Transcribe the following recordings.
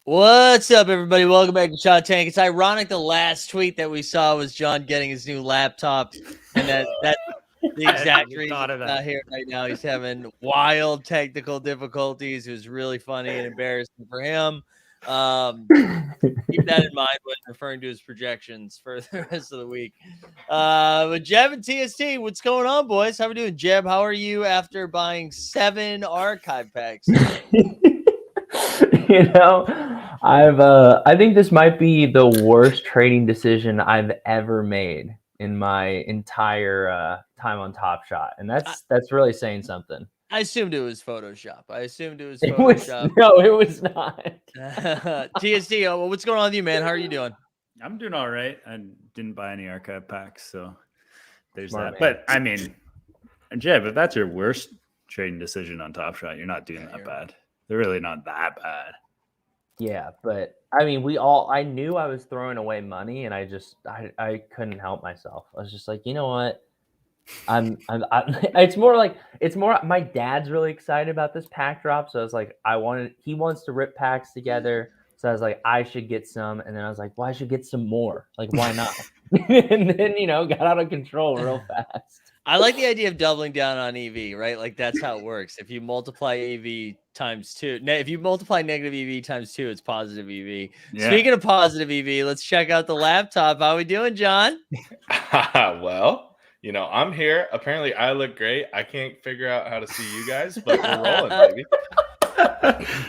What's up, everybody? Welcome back to Shot Tank. It's ironic the last tweet that we saw was John getting his new laptop, and that's the exact reason he's not here right now. He's having wild technical difficulties. It was really funny and embarrassing for him. Keep that in mind when referring to his projections for the rest of the week. But Jeb and TST, what's going on, boys? How we doing? Jeb, how are you after buying 7 archive packs? I think this might be the worst trading decision I've ever made in my entire time on Top Shot, and that's really saying something. I assumed it was Photoshop. It was not. TST, what's going on with you, man? How are you doing? I'm doing all right. I didn't buy any archive packs, so there's Smart that. man. But I mean, Jeb, if that's your worst trading decision on Top Shot, you're not doing that bad. They're really not that bad. Yeah, but I mean, I knew I was throwing away money, and I couldn't help myself. I was just like, you know what? It's more my dad's really excited about this pack drop, so I was like, he wants to rip packs together, so I was like, I should get some, and then I was like, well, I should get some more, like, why not? And then got out of control real fast. I like the idea of doubling down on EV, right? Like, that's how it works. If you multiply EV times 2, if you multiply negative EV times 2, it's positive EV. Yeah. Speaking of positive EV, let's check out the laptop. How we doing, John? Well, I'm here. Apparently, I look great. I can't figure out how to see you guys, but we're rolling, baby.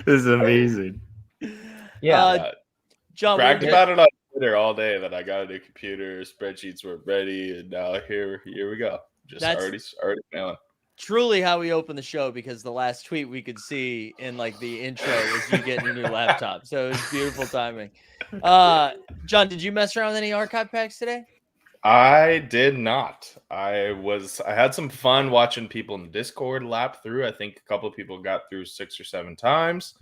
This is amazing. Yeah. John, bragged about it on Twitter all day that I got a new computer, spreadsheets were ready, and now here we go. Just already nailing. Truly how we open the show, because the last tweet we could see in like the intro was you getting your new laptop. So it was beautiful timing. John, did you mess around with any archive packs today? I did not. I had some fun watching people in the Discord lap through. I think a couple of people got through 6 or 7 times.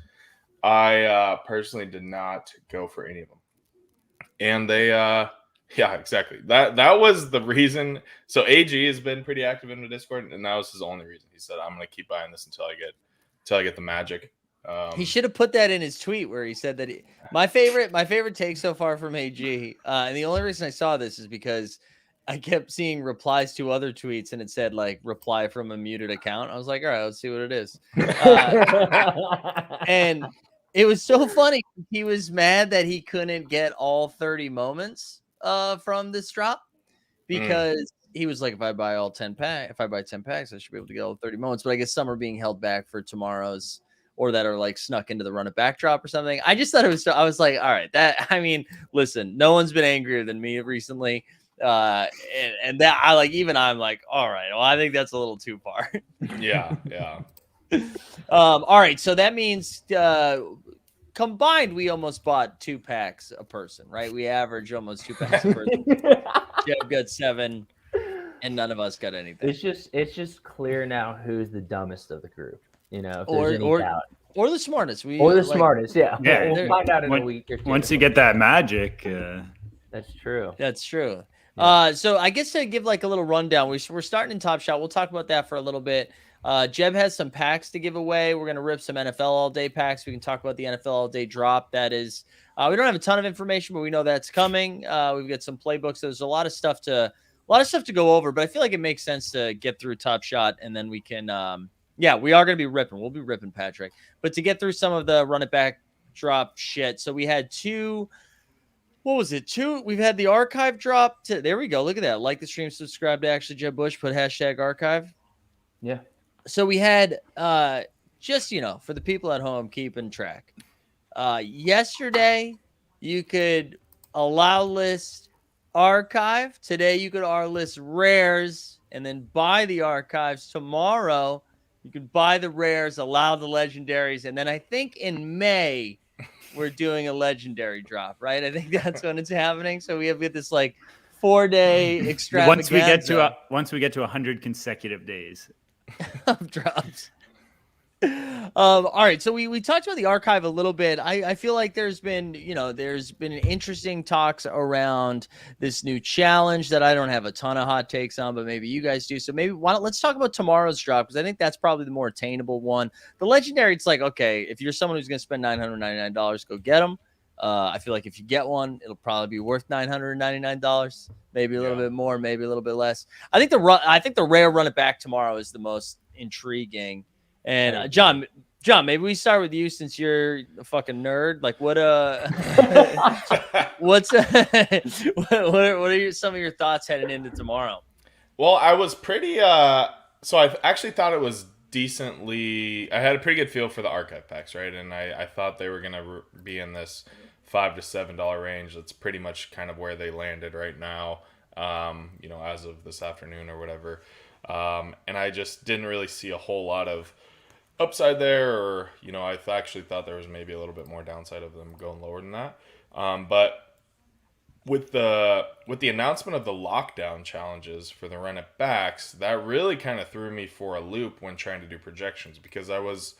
I personally did not go for any of them. And they yeah, exactly. That was the reason. So AG has been pretty active in the Discord, and that was his only reason. He said, I'm gonna keep buying this until I get the magic. He should have put that in his tweet where he said that my favorite take so far from AG, and the only reason I saw this is because I kept seeing replies to other tweets, and it said like reply from a muted account. I was like, all right, let's see what it is. And it was so funny. He was mad that he couldn't get all 30 moments from this drop, because he was like, if I buy 10 packs, I should be able to get all 30 moments. But I guess some are being held back for tomorrow's, or that are like snuck into the run it back drop or something. I just thought it was, I was like, all right, listen, no one's been angrier than me recently. And that I'm like, all right, well, I think that's a little too far. Yeah. All right. So that means, combined, we almost bought 2 packs a person, right? We average almost 2 packs a person. Jeb got 7, and none of us got anything. It's just clear now who's the dumbest of the group, if or there's any doubt. Or the smartest. Smartest, yeah. We'll find out in a week or 2. Once you get that magic. That's true. That's true. Yeah. So I guess to give like a little rundown, we're starting in Top Shot. We'll talk about that for a little bit. Jeb has some packs to give away. We're going to rip some NFL all day packs. We can talk about the NFL all day drop. That is, we don't have a ton of information, but we know that's coming. We've got some playbooks. There's a lot of stuff to go over, but I feel like it makes sense to get through Top Shot, and then we can, we are going to be ripping. We'll be ripping, Patrick. But to get through some of the run it back drop shit. So we had 2. What was it? 2. We've had the archive drop. There we go. Look at that. Like the stream, subscribe to ActuallyJebBush, put #archive. Yeah. So we had, just, for the people at home keeping track, yesterday you could allow list archive. Today you could list rares and then buy the archives. Tomorrow you could buy the rares, allow the legendaries. And then I think in May we're doing a legendary drop, right? I think that's when it's happening. So we have this like 4-day extravaganza. Once we get to 100 consecutive days of drops. All right, so we talked about the archive a little bit. I feel like there's been interesting talks around this new challenge that I don't have a ton of hot takes on, but maybe you guys do. So maybe let's talk about tomorrow's drop, because I think that's probably the more attainable one. The legendary, it's like, okay, if you're someone who's going to spend $999, go get them. I feel like if you get one, it'll probably be worth $999, maybe a little bit more, maybe a little bit less. I think the rare run it back tomorrow is the most intriguing. And John, maybe we start with you since you're a fucking nerd. Like, what are some of your thoughts heading into tomorrow? Well, I was pretty. So I actually thought it was decently. I had a pretty good feel for the archive packs, right? And I thought they were gonna be in this $5 to $7 range. That's pretty much kind of where they landed right now. As of this afternoon or whatever. And I just didn't really see a whole lot of upside there, or I actually thought there was maybe a little bit more downside of them going lower than that. But with the announcement of the lockdown challenges for the run it backs, that really kind of threw me for a loop when trying to do projections, because I was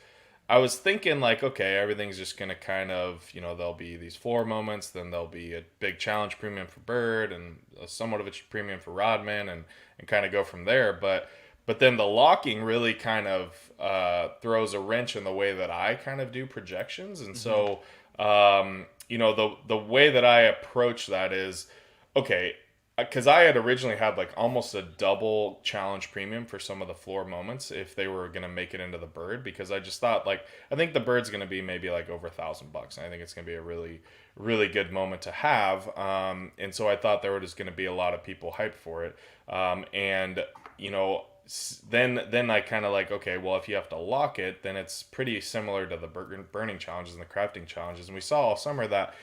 thinking like, okay, everything's just gonna kind of, there'll be these floor moments, then there'll be a big challenge premium for Bird and somewhat of a premium for Rodman, and kind of go from there. But then the locking really kind of throws a wrench in the way that I kind of do projections. And so, the way that I approach that is, okay, because I had originally had like almost a double challenge premium for some of the floor moments if they were going to make it into the Bird, because I just thought, like, I think the Bird's going to be maybe like over $1,000, and I think it's going to be a really, really good moment to have. And so I thought there were just going to be a lot of people hyped for it. Then I kind of like, okay, well, if you have to lock it, then it's pretty similar to the burning challenges and the crafting challenges. And we saw all summer that,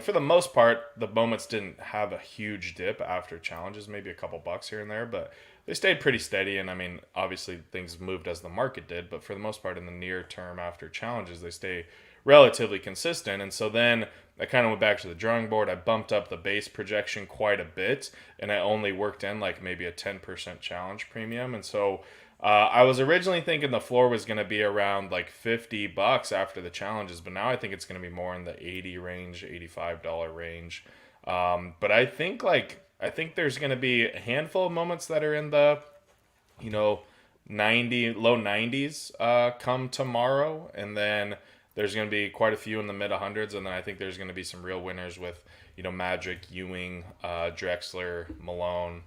for the most part, the moments didn't have a huge dip after challenges, maybe a couple bucks here and there, but they stayed pretty steady. And I mean, obviously things moved as the market did, but for the most part in the near term after challenges, they stay relatively consistent. And so then I kind of went back to the drawing board. I bumped up the base projection quite a bit, and I only worked in like maybe a 10% challenge premium. And so I was originally thinking the floor was going to be around like $50 after the challenges, but now I think it's going to be more in the 80 range, $85 range. But I think there's going to be a handful of moments that are in the, low 90s come tomorrow, and then there's going to be quite a few in the mid 100s, and then I think there's going to be some real winners with, Magic, Ewing, Drexler, Malone,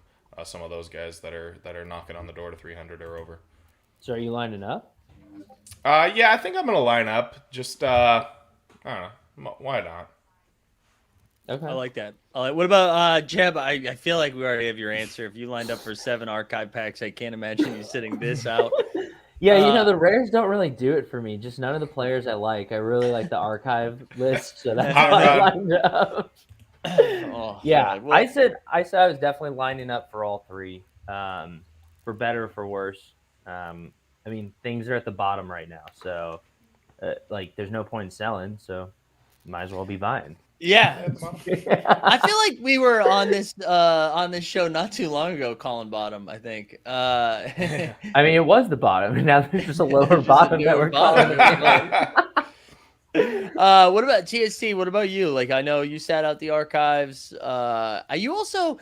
some of those guys that are knocking on the door to 300 or over. So are you lining up? Yeah, I think I'm going to line up. Just, I don't know. Why not? Okay. I like that. What about Jeb? I feel like we already have your answer. If you lined up for 7 archive packs, I can't imagine you sitting this out. Yeah, the rares don't really do it for me. Just none of the players I like. I really like the archive list, so that's why I lined up. Yeah, well, I said I was definitely lining up for all 3, for better or for worse. I mean, things are at the bottom right now, so there's no point in selling, so might as well be buying. Yeah. I feel like we were on this show not too long ago calling bottom, I think. I mean, it was the bottom, and now there's just a lower bottom that we're calling. What about TST? What about you? Like, I know you sat out the archives. You also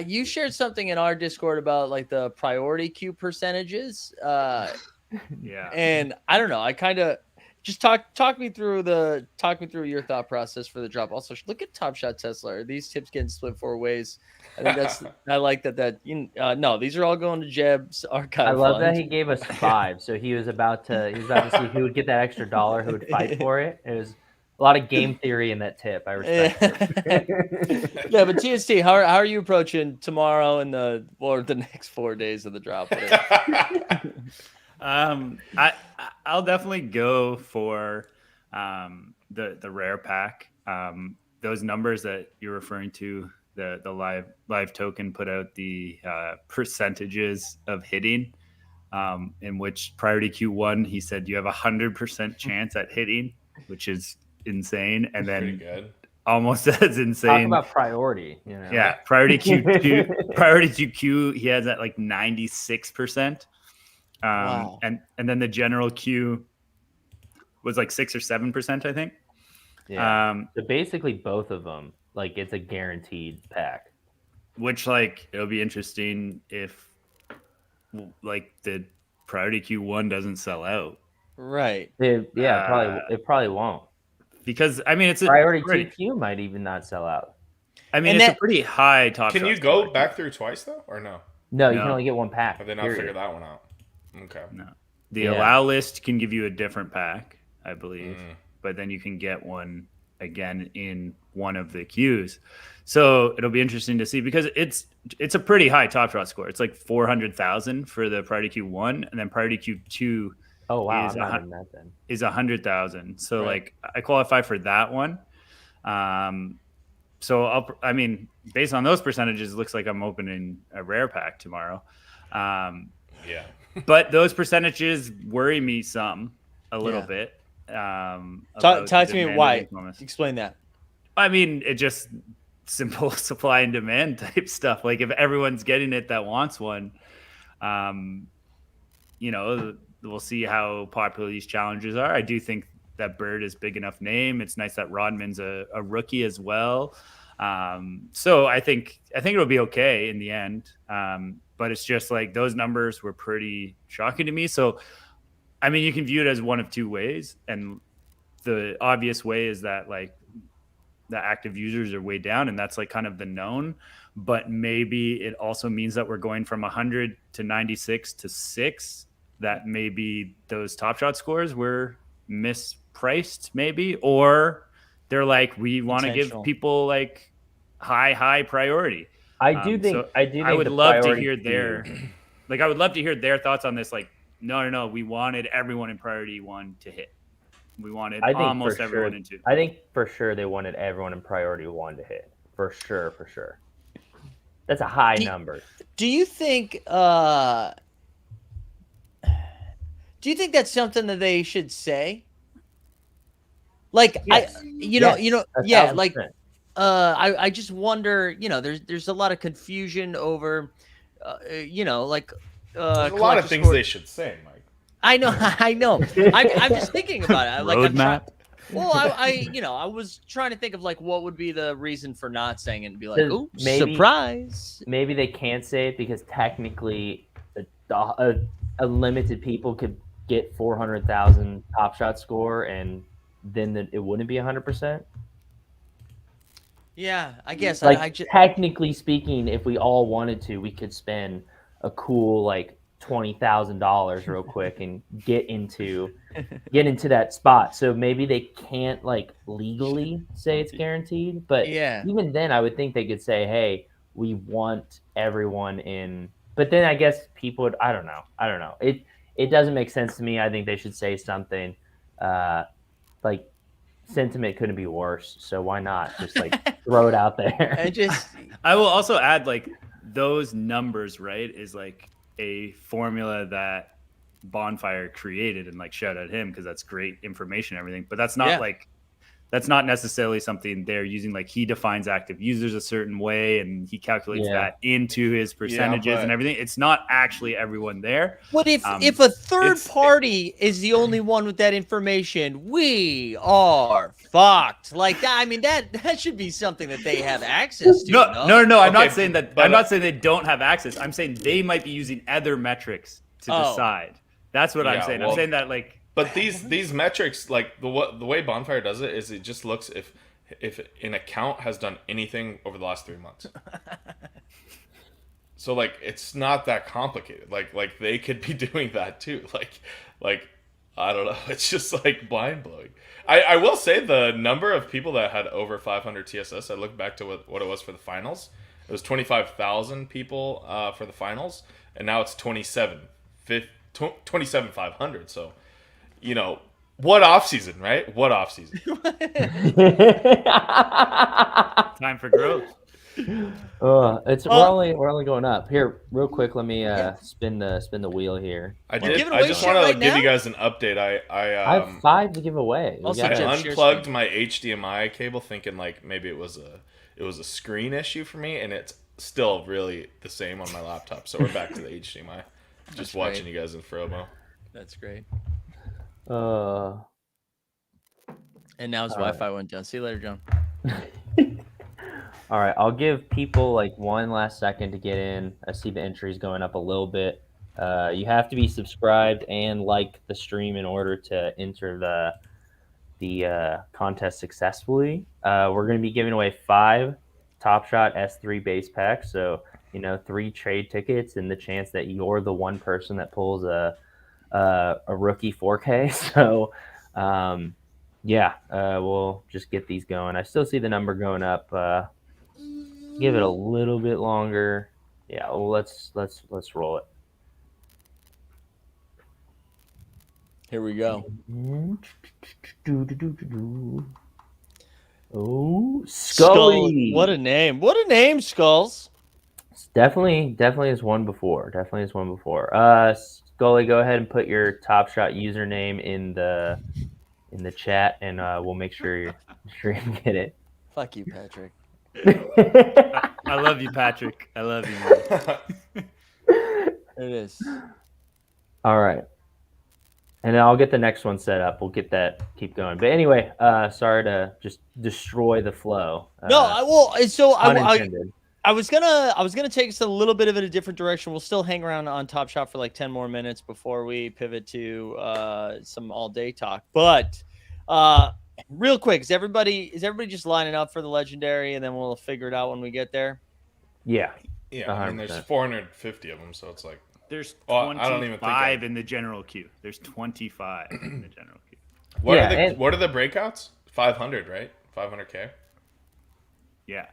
you shared something in our Discord about like the priority queue percentages. Yeah. And I don't know, I kind of just talk me through your thought process for the drop. Also, look at Top Shot Tesla. Are these tips getting split 4 ways? I think I like that. No, these are all going to Jeb's archive. I love that he gave us 5. So he was about to see who would get that extra $1, who would fight for it. It was a lot of game theory in that tip. I respect it. Yeah, but TST, how are you approaching tomorrow and the next 4 days of the drop? I'll definitely go for the rare pack. Those numbers that you're referring to, the live token put out the percentages of hitting, in which priority Q1 he said you have 100% chance at hitting, which is insane, and then good. Almost as insane. Talk about priority. Yeah, priority Q2, priority Q he has at like 96%. Wow. And then the general queue was like 6 or 7%, I think. Yeah. So basically, both of them, like, it's a guaranteed pack. Which, like, it'll be interesting if, like, the priority queue one doesn't sell out. Right. It probably won't. Because I mean, it's a priority pretty, 2Q might even not sell out. I mean, And it's that- a pretty high top. Can you go back through twice though, or no? No, you No. can only get one pack. Have they not period. figured that one out? Okay. No. The allow list can give you a different pack, I believe, but then you can get one again in one of the queues. So it'll be interesting to see because it's a pretty high top shot score. It's like 400,000 for the priority queue 1, and then priority queue 2 Oh wow, is I'm not in that then. Is 100,000. So Right. like I qualify for that one. So I mean, based on those percentages, it looks like I'm opening a rare pack tomorrow. Yeah. But those percentages worry me a little bit. Talk to me why. Explain that. I mean, it just simple supply and demand type stuff. Like if everyone's getting it that wants one, you know, we'll see how popular these challenges are. I do think that Bird is big enough name. It's nice that Rodman's a rookie as well. So I think it'll be okay in the end. But it's just like those numbers were pretty shocking to me. So, I mean, you can view it as one of two ways. And the obvious way is that like the active users are way down, and that's like kind of the known. But maybe it also means that we're going from 100 to 96 to 6, that maybe those top shot scores were mispriced maybe, or they're like, we want to give people like high priority. I do think I would love to hear I would love to hear their thoughts on this. Like, no, we wanted everyone in priority 1 to hit. We wanted almost everyone in 2. I think for sure they wanted everyone in priority 1 to hit. For sure. That's a high number. Do you think that's something that they should say? Like, yes. like I just wonder, you know, there's a lot of confusion over you know, like there's a lot of things they should say, Mike. I know. I'm just thinking about it. Like, roadmap. I was trying to think of like what would be the reason for not saying it and be like, oh, surprise. Maybe they can't say it because technically a limited people could get 400,000 top shot score, and then it wouldn't be 100%. Yeah, I guess. Like, technically speaking, if we all wanted to, we could spend a cool like $20,000 real quick and get into that spot. So maybe they can't like legally say it's guaranteed, but even then I would think they could say, hey, we want everyone in. But then I guess people would, I don't know. It doesn't make sense to me. I think they should say something like sentiment couldn't be worse. So why not just like throw it out there? I will also add like those numbers, right, is like a formula that Bonfire created, and like shout out him because that's great information and everything, but that's not that's not necessarily something they're using. Like he defines active users a certain way and he calculates that into his percentages and everything. It's not actually everyone there. But if a third party is the only one with that information, we are fucked. Like that. I mean, that should be something that they have access to. No. I'm not saying that. I'm not saying they don't have access. I'm saying they might be using other metrics to decide. That's what I'm saying. I'm saying that like. But these metrics, like the way Bonfire does it is it just looks if an account has done anything over the last 3 months. So like it's not that complicated. Like they could be doing that too. Like I don't know. It's just like mind blowing. I will say the number of people that had over 500 TSS. I looked back to what it was for the finals. It was 25,000 people for the finals, and now it's 27,500. So. You know, what off season, right? What off season? Time for growth. We're only going up. Here, real quick, let me spin the wheel here. I just want to give you guys an update. I have 5 to give away. I unplugged my HDMI cable, thinking like maybe it was a screen issue for me, and it's still really the same on my laptop. So we're back to the HDMI. Just watching you guys in Fromo. That's great. And now his Wi-Fi went down. See you later, John. All right, I'll give people like one last second to get in. I see the entries going up a little bit. You have to be subscribed and like the stream in order to enter the contest successfully. We're going to be giving away 5 Top Shot S3 base packs. So, 3 trade tickets and the chance that you're the one person that pulls a rookie 4K. So, we'll just get these going. I still see the number going up. Give it a little bit longer. Yeah, well, let's roll it. Here we go. Oh, Scully! What a name! What a name, Skulls. It's definitely is one before. Scully, go ahead and put your Top Shot username in the chat, and we'll make sure you get it. Fuck you, Patrick. I love you, Patrick. I love you, man. It is. All right. And then I'll get the next one set up. We'll keep going. But anyway, sorry to just destroy the flow. I was gonna take us a little bit of it a different direction. We'll still hang around on Top Shot for like 10 more minutes before we pivot to some all day talk. But real quick, is everybody just lining up for the legendary, and then we'll figure it out when we get there? Yeah. Yeah, I mean, there's 450 of them, so it's like there's 25 I don't even think in the general queue. There's 25 in the general queue. What are the breakouts? 500, right? 500K. Yeah.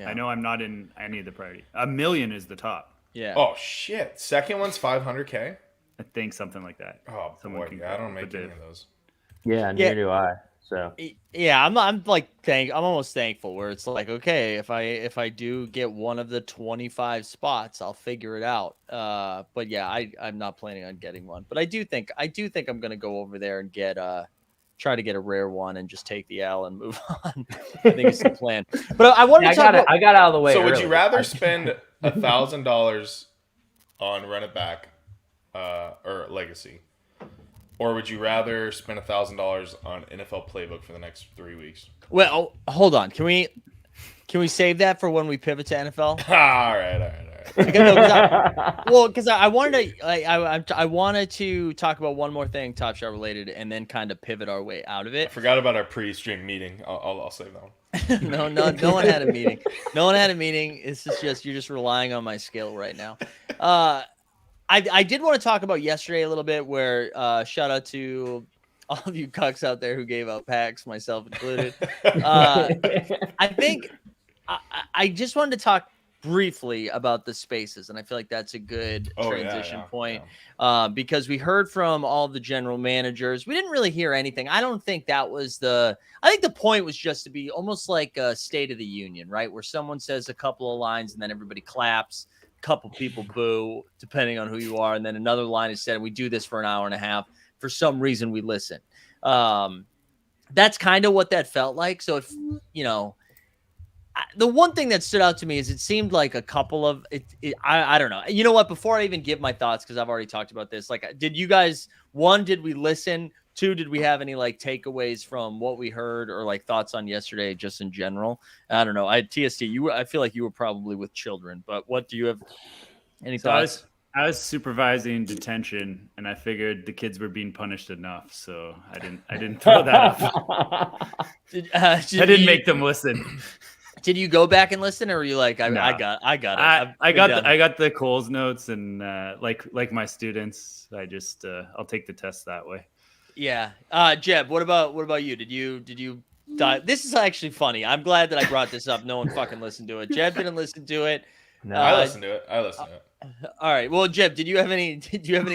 I know I'm not in any of the priority. 1 million is the top. Yeah. Oh shit! Second one's 500K. I think something like that. Oh boy, I don't make any of those. Yeah, neither do I. So yeah, I'm almost thankful where it's like, okay, if I do get one of the 25 spots, I'll figure it out. But yeah, I'm not planning on getting one. But I do think I'm gonna go over there and try to get a rare one and just take the L and move on. I think it's the plan. But I wanted to talk about. I got out of the way. So would you rather spend $1,000 on Run It Back, or Legacy? Or would you rather spend $1,000 on NFL Playbook for the next 3 weeks? Well, hold on. Can we save that for when we pivot to NFL? All right. Because I wanted to, I wanted to talk about one more thing, Top Shot related, and then kind of pivot our way out of it. I forgot about our pre-stream meeting. I'll save that one. No one had a meeting. No one had a meeting. It's just you're just relying on my skill right now. I did want to talk about yesterday a little bit, where shout out to all of you cucks out there who gave out packs, myself included. I think I just wanted to talk briefly about the spaces, and I feel like that's a good transition point. Because we heard from all the general managers. We didn't really hear anything. I don't think that was I think the point was just to be almost like a State of the Union, right? Where someone says a couple of lines and then everybody claps. Couple people boo, depending on who you are, and then another line is said, and we do this for an hour and a half. For some reason, we listen. That's kind of what that felt like. So if the one thing that stood out to me is it seemed like a couple of I don't know. You know what? Before I even give my thoughts, because I've already talked about this, like, did you guys, one, did we listen? Two, did we have any like takeaways from what we heard, or like thoughts on yesterday just in general? I don't know. TST, I feel like you were probably with children, but what do you have? Any thoughts? I was supervising detention, and I figured the kids were being punished enough, so I didn't throw that up. I didn't make them listen. Did you go back and listen, or were you like, I got it? I got the Coles notes, and like my students, I just I'll take the test that way. Yeah. Jeb, what about you? Did you die? This is actually funny. I'm glad that I brought this up. No one fucking listened to it. Jeb didn't listen to it. No, I listened to it. All right. Well, Jeb, did you have any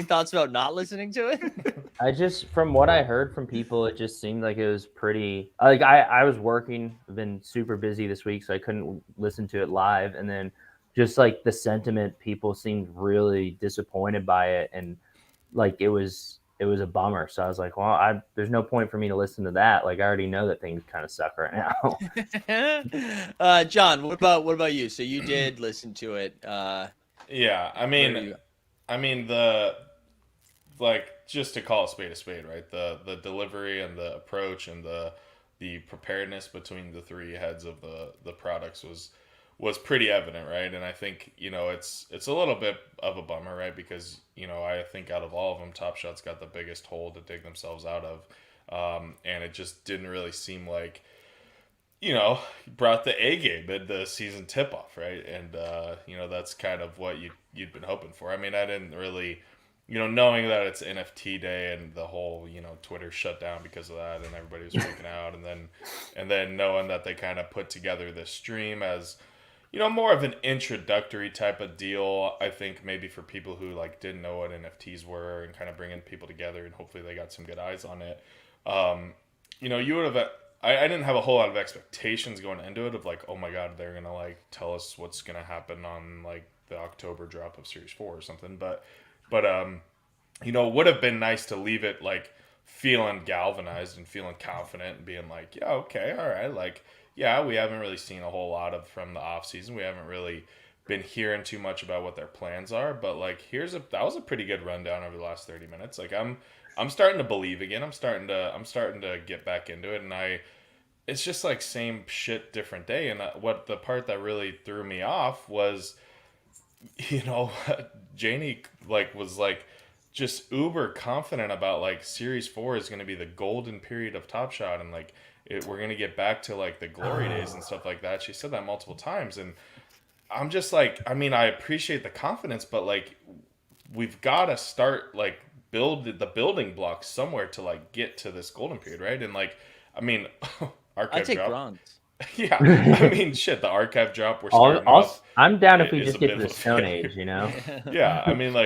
thoughts about not listening to it? From what I heard from people, it just seemed like it was pretty, like I was working, I've been super busy this week, so I couldn't listen to it live. And then just like the sentiment, people seemed really disappointed by it. And like, it was a bummer. So I was like, well, there's no point for me to listen to that. Like, I already know that things kind of suck right now. John, what about you? So you did listen to it. Yeah, I mean, I mean, just to call a spade, right? The delivery and the approach and the preparedness between the three heads of the products was pretty evident, right? And I think, it's a little bit of a bummer, right? Because, I think out of all of them, Top Shot's got the biggest hole to dig themselves out of. And it just didn't really seem like, brought the A game in the season tip off, right? And that's kind of what you'd been hoping for. I mean, I didn't really, knowing that it's NFT day and the whole, Twitter shut down because of that, and everybody was freaking out, and then knowing that they kind of put together this stream as, more of an introductory type of deal. I think maybe for people who didn't know what NFTs were, and kind of bringing people together, and hopefully they got some good eyes on it. You would have. I didn't have a whole lot of expectations going into it of oh my god, they're gonna tell us what's gonna happen on the October drop of Series 4 or something. But it would have been nice to leave it feeling galvanized and feeling confident and being yeah, okay, all right, yeah, we haven't really seen a whole lot of from the off season. We haven't really been hearing too much about what their plans are, but that was a pretty good rundown over the last 30 minutes. I'm starting to believe again. I'm starting to get back into it, and it's just same shit, different day. And what the part that really threw me off was, Janie was just uber confident about Series 4 is going to be the golden period of Top Shot, and we're going to get back to the glory days and stuff like that. She said that multiple times, and I'm just I mean, I appreciate the confidence, but we've got to start build the building blocks somewhere to get to this golden period, right? And I mean, I archive take drop. bronze. Yeah, I mean, shit, the archive drop. We're starting off. I'm down if we is just a get bit to of the a Stone failure. Age, Yeah, I mean,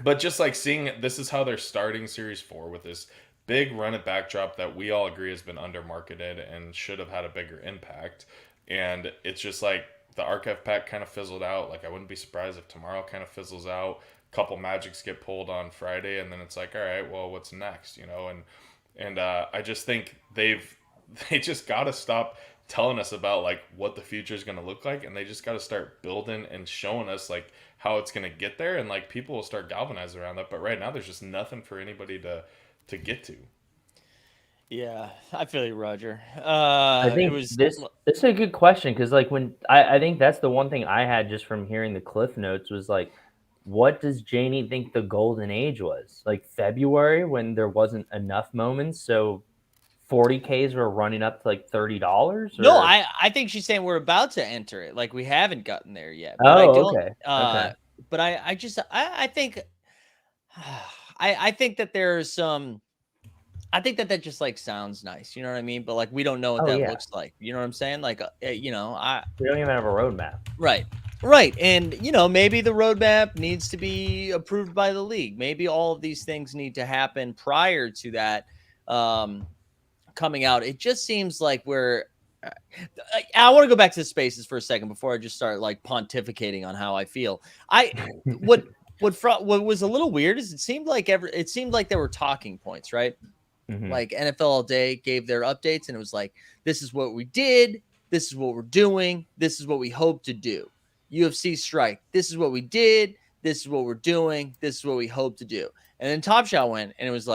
but just seeing this is how they're starting Series 4 with this big run at backdrop that we all agree has been under marketed and should have had a bigger impact. And it's just the archive pack kind of fizzled out. I wouldn't be surprised if tomorrow kind of fizzles out. A couple magics get pulled on Friday, and then it's all right, well, what's next? And I just think they just got to stop telling us about what the future is going to look like, and they just got to start building and showing us how it's going to get there, and people will start galvanizing around that. But right now there's just nothing for anybody to get to. Yeah, I feel you, Roger. I think this is a good question, because when I think that's the one thing I had just from hearing the cliff notes was what does Janie think the golden age was? February, when there wasn't enough moments, so 40Ks were running up to $30? No, I think she's saying we're about to enter it. We haven't gotten there yet. But okay. But I think I think that there's some. I think that just sounds nice, you know what I mean? But we don't know what that looks like. You know what I'm saying? we don't even have a roadmap. Right. And maybe the roadmap needs to be approved by the league. Maybe all of these things need to happen prior to that coming out. It just seems like we're I want to go back to the spaces for a second before I just start pontificating on how I feel. What was a little weird is it seemed like there were talking points, right? Mm-hmm. NFL All Day gave their updates, and it was this is what we did, this is what we're doing, this is what we hope to do. UFC Strike, this is what we did, this is what we're doing, this is what we hope to do. And then Top Shot went, and it was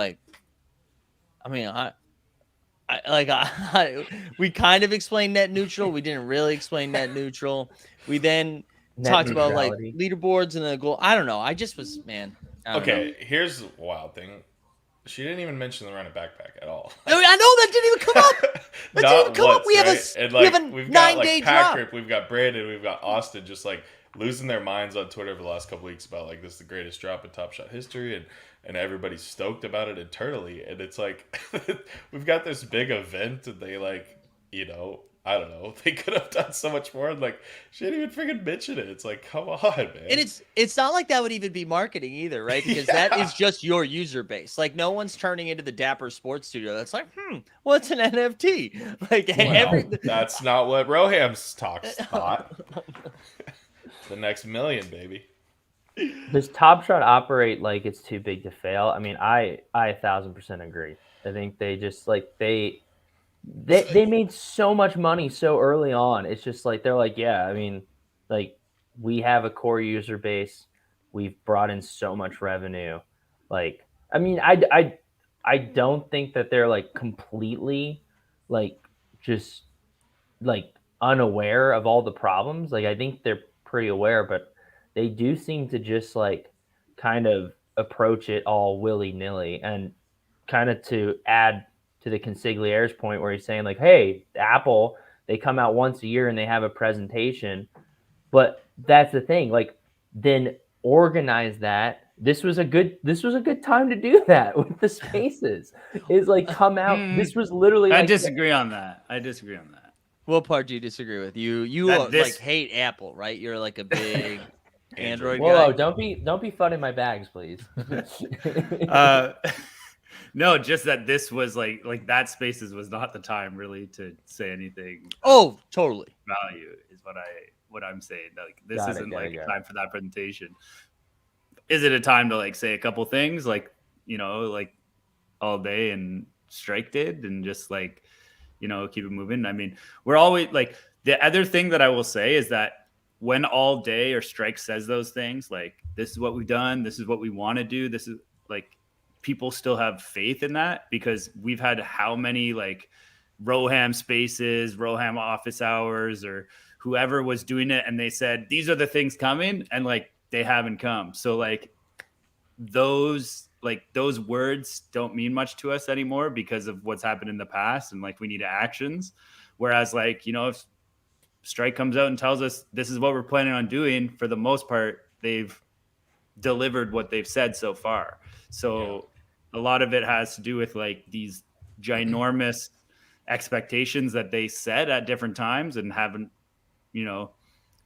we kind of explained net neutral. We didn't really explain net neutral. We then talked about leaderboards and the goal. I don't know. I just was, man. Okay, here's the wild thing. She didn't even mention the run a backpack at all. I know that didn't even come up. That didn't even come up. We have a 9-day drop. Patrick, we've got Brandon, we've got Austin, just losing their minds on Twitter over the last couple weeks about this is the greatest drop in Top Shot history, and everybody's stoked about it internally. And it's we've got this big event, and they I don't know. They could have done so much more. She didn't even freaking mention it. It's come on, man. And it's not like that would even be marketing either, right? Because that is just your user base. No one's turning into the Dapper Sports Studio. That's what's an NFT? That's not what Roham's talks thought. The next million, baby. Does Top Shot operate like it's too big to fail? I mean, I 1,000% agree. I think they just they made so much money so early on. It's just they're yeah, I mean, we have a core user base. we've brought in so much revenue. Like, I mean, I don't think that they're like completely like just like unaware of all the problems. Like, I think they're pretty aware, but they do seem to just like kind of approach it all willy nilly. And kind of to add to the consigliere's point where he's saying like, hey, Apple, they come out once a year and they have a presentation. But that's the thing, like, then organize that. This was a good time to do that with the spaces. Is like, come out. This was literally I like, disagree on that. What part do you disagree with? You like hate Apple, right? You're like a big Android whoa, guy. don't be funning my bags, please. No, just that this was like that Spaces was not the time really to say anything. Oh, totally. Value is what I'm saying. Like, this isn't a time for that presentation. Is it a time to like say a couple things like, you know, like all day and Strike did, and just like, you know, keep it moving? I mean, we're always like, the other thing that I will say is that when All Day or Strike says those things, like, this is what we've done, this is what we want to do, this is like, people still have faith in that, because we've had how many like Roham Spaces, Roham office hours, or whoever was doing it, and they said these are the things coming, and like they haven't come. So like those words don't mean much to us anymore because of what's happened in the past, and like we need actions. Whereas like, you know, if Strike comes out and tells us this is what we're planning on doing, for the most part they've delivered what they've said so far. So a lot of it has to do with like these ginormous expectations that they set at different times and haven't, you know,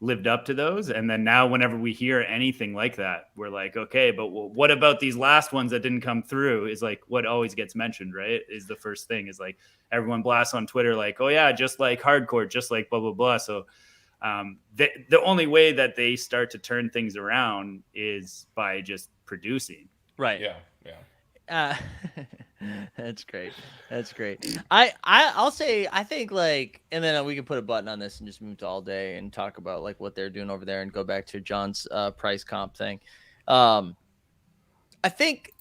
lived up to those. And then now whenever we hear anything like that, we're like, okay, but what about these last ones that didn't come through? Is like what always gets mentioned, right? Is the first thing, is like everyone blasts on Twitter like, oh yeah, just like hardcore, just like blah blah blah. So the only way that they start to turn things around is by just producing. Right. Yeah. That's great. I'll say, I think like, and then we can put a button on this and just move to All Day and talk about like what they're doing over there and go back to John's price comp thing. I think,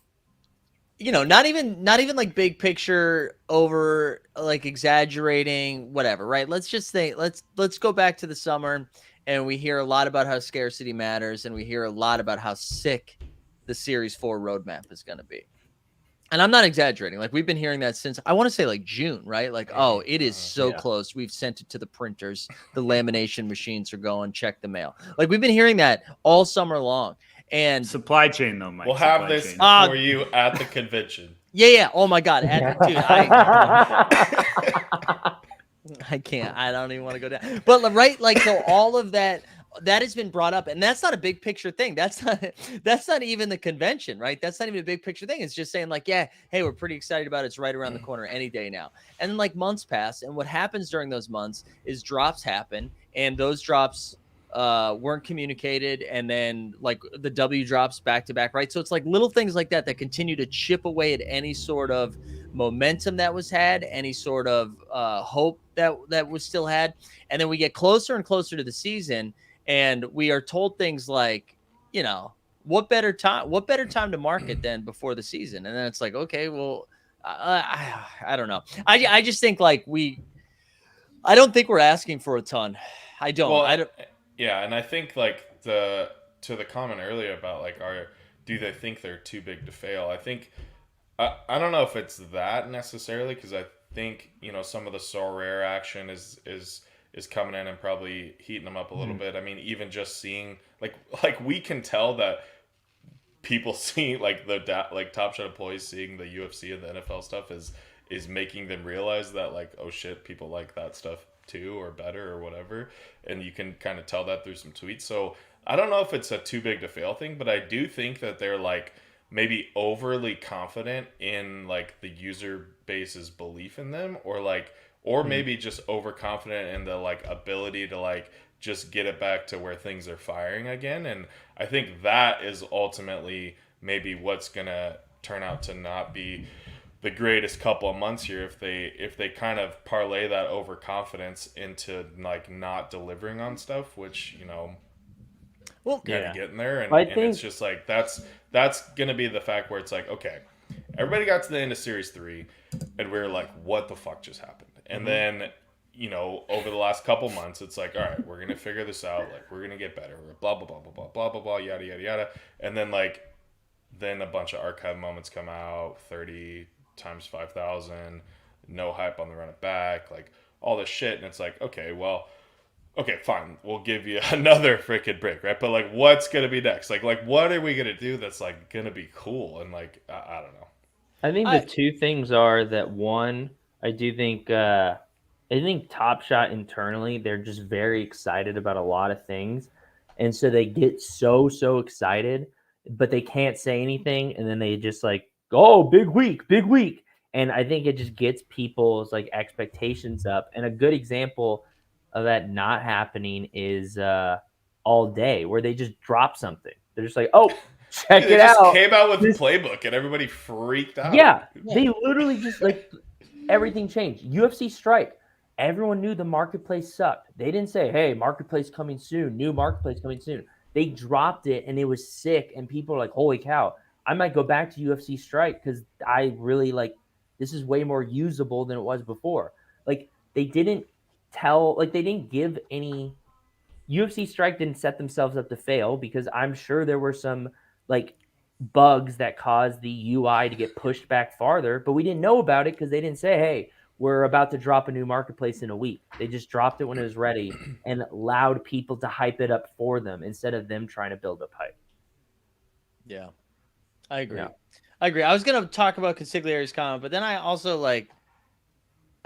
you know, not even like big picture over like exaggerating, whatever, right? Let's just think, let's go back to the summer, and we hear a lot about how scarcity matters, and we hear a lot about how sick the Series 4 roadmap is going to be. And I'm not exaggerating. Like, we've been hearing that since, I want to say like June, right? Like, oh, it is so close. We've sent it to the printers. The lamination machines are going. Check the mail. Like, we've been hearing that all summer long. And supply chain though, Mike. We'll have this for you at the convention. Yeah. Oh my God. Dude, I can't. I don't even want to go down. But right, like, so all of that has been brought up, and that's not a big picture thing. That's not even the convention, right? That's not even a big picture thing. It's just saying like, yeah, hey, we're pretty excited about it. It's right around the corner any day now. And then like months pass, and what happens during those months is drops happen, and those drops weren't communicated, and then like the W drops back to back, right? So it's like little things like that continue to chip away at any sort of momentum that was had, any sort of hope that was still had. And then we get closer and closer to the season, and we are told things like, you know, what better time to market than before the season? And then it's like, okay, well, I don't know. I just think like I don't think we're asking for a ton. I don't. Well, yeah, and I think like to the comment earlier about like, do they think they're too big to fail? I think I don't know if it's that necessarily, because I think, you know, some of the Sorare action is coming in and probably heating them up a little bit. I mean, even just seeing like we can tell that people see like like Top Shot employees seeing the UFC and the NFL stuff is making them realize that like, oh shit, people like that stuff too, or better, or whatever. And you can kind of tell that through some tweets. So I don't know if it's a too big to fail thing, but I do think that they're like maybe overly confident in like the user base's belief in them, or maybe just overconfident in the like ability to like just get it back to where things are firing again. And I think that is ultimately maybe what's gonna turn out to not be the greatest couple of months here, if they kind of parlay that overconfidence into like not delivering on stuff, which, you know, Well, kind of getting there, and, I and think it's just like that's gonna be the fact where it's like, okay, everybody got to the end of series 3, and we are like, what the fuck just happened? And then, over the last couple months, it's like, all right, we're gonna figure this out, like we're gonna get better, blah blah blah blah blah blah blah blah, yada yada yada, and then then a bunch of archive moments come out, 30 times 5,000, no hype on the run it back, like all this shit, and it's like, okay, well, okay, fine, we'll give you another freaking break, right? But like, what's gonna be next? Like what are we gonna do that's like gonna be cool? And like, I don't know. I think the two things are that one, I think Top Shot internally, they're just very excited about a lot of things. And so they get so excited, but they can't say anything. And then they just like, oh, big week. And I think it just gets people's like expectations up. And a good example of that not happening is All Day, where they just drop something. They're just like, oh, check They it just out. came out with the Playbook, and everybody freaked out. Yeah, they literally just like everything changed. UFC Strike. Everyone knew the marketplace sucked. They didn't say, hey, marketplace coming soon, new marketplace coming soon. They dropped it and it was sick. And people are like, holy cow, I might go back to UFC Strike because I really like this is way more usable than it was before. Like they didn't give any UFC Strike didn't set themselves up to fail because I'm sure there were some like bugs that caused the UI to get pushed back farther, but we didn't know about it because they didn't say, hey, we're about to drop a new marketplace in a week. They just dropped it when it was ready and allowed people to hype it up for them instead of them trying to build up hype. Yeah, I agree. Yeah. I agree. I was going to talk about Consigliare's comment, but then I also I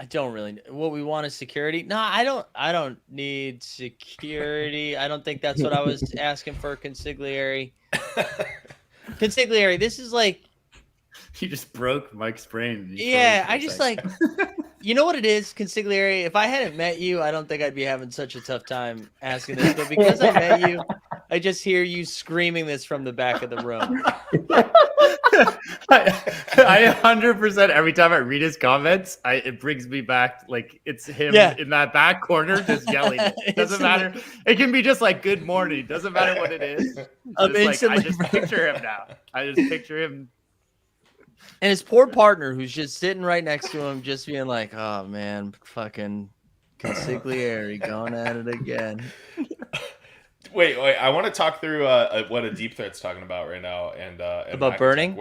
don't really. What we want is security. No, I don't need security. I don't think that's what I was asking for, Consigliere. Consigliere, this is like. You just broke Mike's brain. Yeah, I just you know what it is, Consigliere? If I hadn't met you, I don't think I'd be having such a tough time asking this. But because I met you, I just hear you screaming this from the back of the room. I 100% every time I read his comments, it brings me back like it's him in that back corner just yelling. It doesn't matter. It can be just like good morning. Doesn't matter what it is. I just picture him now. I just picture him. And his poor partner who's just sitting right next to him, just being like, oh man, fucking Consigliere going at it again. Wait, I want to talk through what a deep threat's talking about right now, and about burning.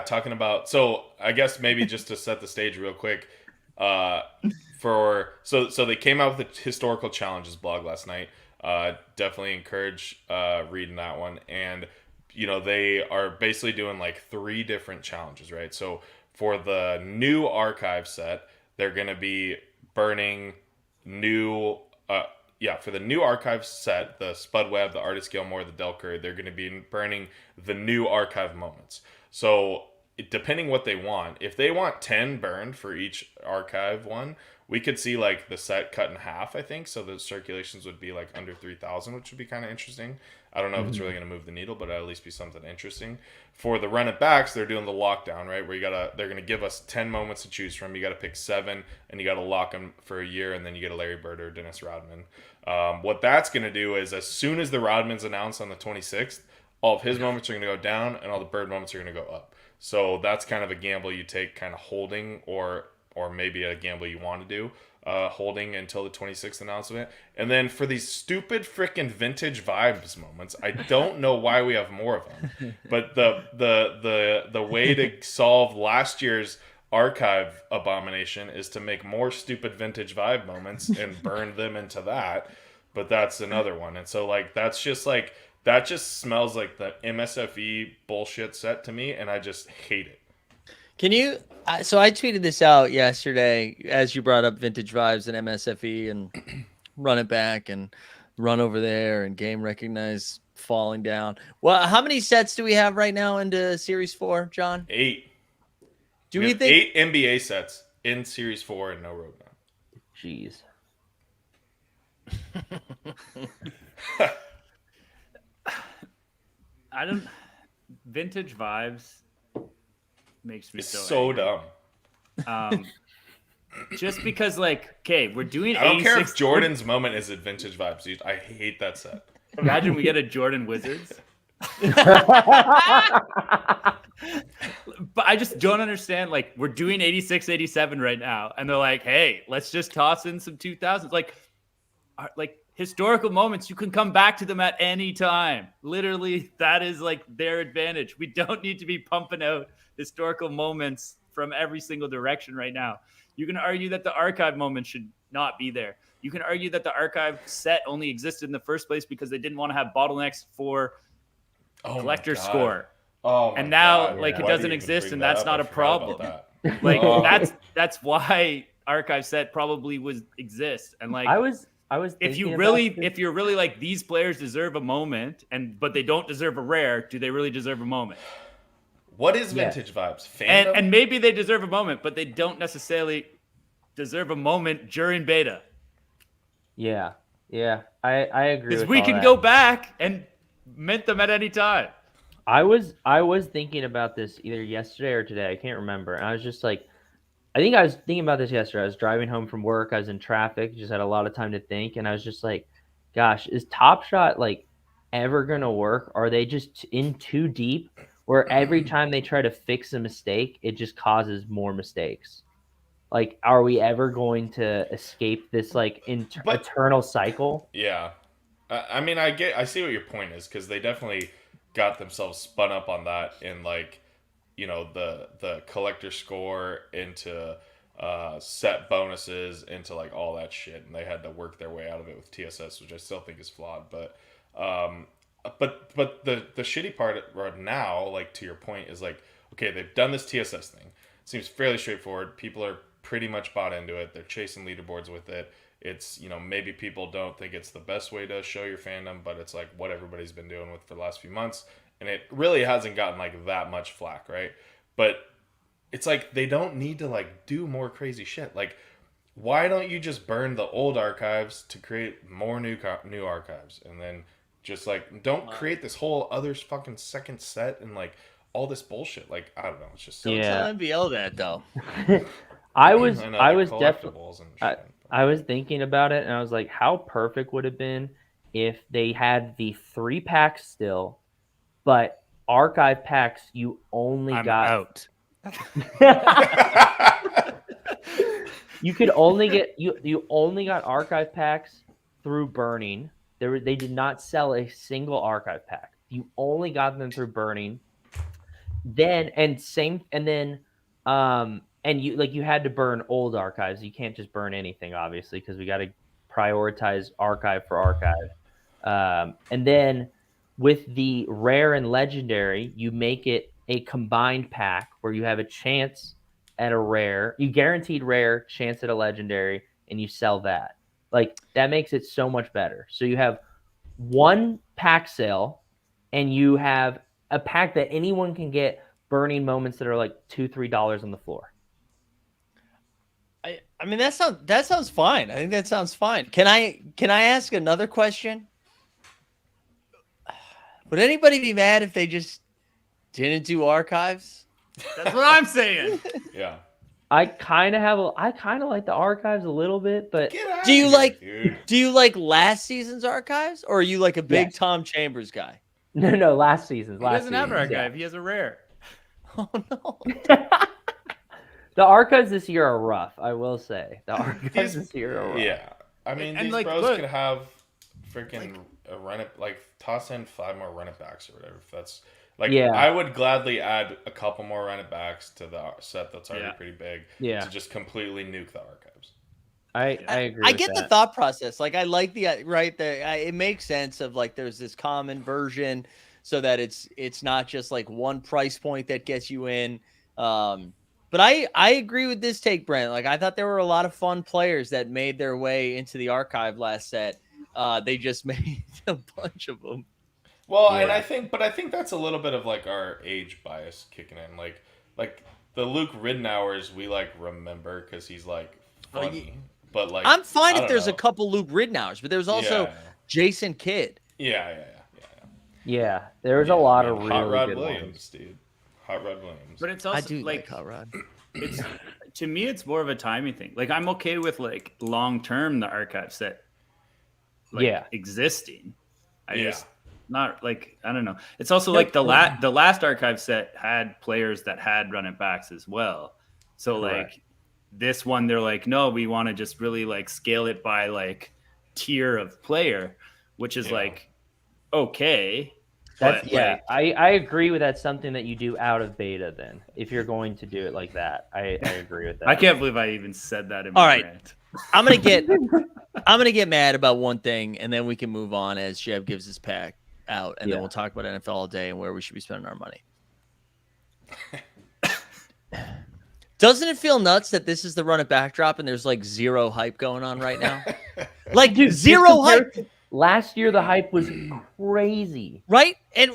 Talking about. So I guess maybe just to set the stage real quick, so they came out with the historical challenges blog last night. Definitely encourage reading that one, and they are basically doing like 3 different challenges, right? So for the new archive set, they're going to be burning new. For the new archive set, the Spud Webb, the Artist Gilmore, the Del Curry, they're going to be burning the new archive moments. So depending what they want, if they want 10 burned for each archive one, we could see like the set cut in half, I think. So the circulations would be like under 3,000, which would be kind of interesting. I don't know if it's really going to move the needle, but it'll at least be something interesting. For the run it backs, they're doing the lockdown, right? Where they're going to give us 10 moments to choose from. You got to pick 7, and you got to lock them for a year, and then you get a Larry Bird or Dennis Rodman. What that's going to do is as soon as the Rodman's announced on the 26th, all of his moments are going to go down, and all the Bird moments are going to go up. So that's kind of a gamble you take, kind of holding, or maybe a gamble you want to do. Holding until the 26th announcement. And then for these stupid freaking vintage vibes moments, I don't know why we have more of them. But the way to solve last year's archive abomination is to make more stupid vintage vibe moments and burn them into that. But that's another one. And so that just smells like the MSFE bullshit set to me, and I just hate it. Can you? So I tweeted this out yesterday as you brought up vintage vibes and MSFE and run it back and run over there and game recognize falling down. Well, how many sets do we have right now into Series 4, John? 8. Do we think 8 NBA sets in Series 4 and no roadmap? Jeez. Vintage vibes makes me so dumb. Just because we're doing I don't care if Jordan's moment is at vintage vibes, dude. I hate that set. Imagine we get a Jordan Wizards. But I just don't understand. Like, we're doing 86, 87 right now, and they're like, "Hey, let's just toss in some 2000s." Like historical moments, you can come back to them at any time. Literally, that is like their advantage. We don't need to be pumping out historical moments from every single direction right now. You can argue that the archive moment should not be there. You can argue that the archive set only existed in the first place because they didn't want to have bottlenecks for collector score. Oh, and now God. like Why it do doesn't you even exist, bring and that that's up? not I a forgot about problem. that. Like Oh. that's why archive set probably was exist. And like I was if thinking you're really like, these players deserve a moment, but they don't deserve a rare, do they really deserve a moment? What is vintage vibes? Fandom? And maybe they deserve a moment, but they don't necessarily deserve a moment during beta. Yeah, I agree. Because With we all can that. go back and mint them at any time. I was thinking about this either yesterday or today. I can't remember. And I was just like, I think I was thinking about this yesterday. I was driving home from work. I was in traffic, just had a lot of time to think, and I was just like, gosh, is Top Shot like ever gonna work? Are they just in too deep where every time they try to fix a mistake, it just causes more mistakes? Like, are we ever going to escape this like eternal cycle? Yeah. I mean, I see what your point is, because they definitely got themselves spun up on that in, like, you know, the collector score into set bonuses into like all that shit, and they had to work their way out of it with TSS, which I still think is flawed. But the shitty part right now, like to your point, is like, okay, they've done this TSS thing. It seems fairly straightforward. People are pretty much bought into it. They're chasing leaderboards with it. It's, you know, maybe people don't think it's the best way to show your fandom, but it's like what everybody's been doing with for the last few months. And it really hasn't gotten like that much flack, right? But it's like they don't need to like do more crazy shit. Like, why don't you just burn the old archives to create more new archives, and then just like don't create this whole other fucking second set and like all this bullshit. Like, I don't know. It's just Don't tell NBL that though. I was know, definitely collectibles and shit. I was thinking about it, and I was like, how perfect would it have been if they had the 3 packs still, but archive packs you only got out. You could only get you only got archive packs through burning. They did not sell a single archive pack. You only got them through burning. Then and you had to burn old archives. You can't just burn anything, obviously, because we got to prioritize archive for archive. And then with the rare and legendary, you make it a combined pack where you have a chance at a rare, you guaranteed rare, chance at a legendary, and you sell that. Like, that makes it so much better. So you have one pack sale, and you have a pack that anyone can get, burning moments that are like $2-3 on the floor. I mean, that sounds fine. I think that sounds fine. Can I ask another question? Would anybody be mad if they just didn't do archives? That's what I'm saying. Yeah. I kind of like the archives a little bit, but Do you like last season's archives, or are you like a big Yes. Tom Chambers guy? no, last season. He doesn't have an archive. He has a rare. Oh no. The archives this year are rough, I will say. The archives this year are rough. Yeah. I mean, And these like, bros look, could have freaking a run it, like toss in 5 more run it backs or whatever. If that's like, Yeah. I would gladly add a couple more run it backs to the set that's already pretty big. Yeah. To just completely nuke the archives. I agree. I with get the that. thought process. Like, I like the right there. It makes sense of like there's this common version, so that it's not just like one price point that gets you in. But I agree with this take, Brent. Like, I thought there were a lot of fun players that made their way into the archive last set. They just made a bunch of them. Well, and I think that's a little bit of like our age bias kicking in. Like the Luke Ridenours we like remember because he's like funny. But like, I'm fine I if there's don't a couple Luke Ridenours, but there's also Jason Kidd. Yeah. Yeah, there's a lot of Hot really Rod good Williams, ones. dude. Hot Rod Williams. But it's also I do like Hot Rod. It's to me, it's more of a timing thing. Like, I'm okay with like long term the archive set, existing. just not like, I don't know. It's also like the last archive set had players that had run it backs as well. So Correct. like this one, they're like, no, we want to just really like scale it by like tier of player, which is like, okay. That's but yeah, like, I agree with that's something that you do out of beta then. If you're going to do it like that. I agree with that. I can't believe I even said that in my All right. rant. I'm gonna get mad about one thing, and then we can move on as Jeb gives his pack out, and then we'll talk about NFL all day and where we should be spending our money. Doesn't it feel nuts that this is the run it backdrop and there's like zero hype going on right now? Like, dude, zero hype. Last year the hype was crazy, right? And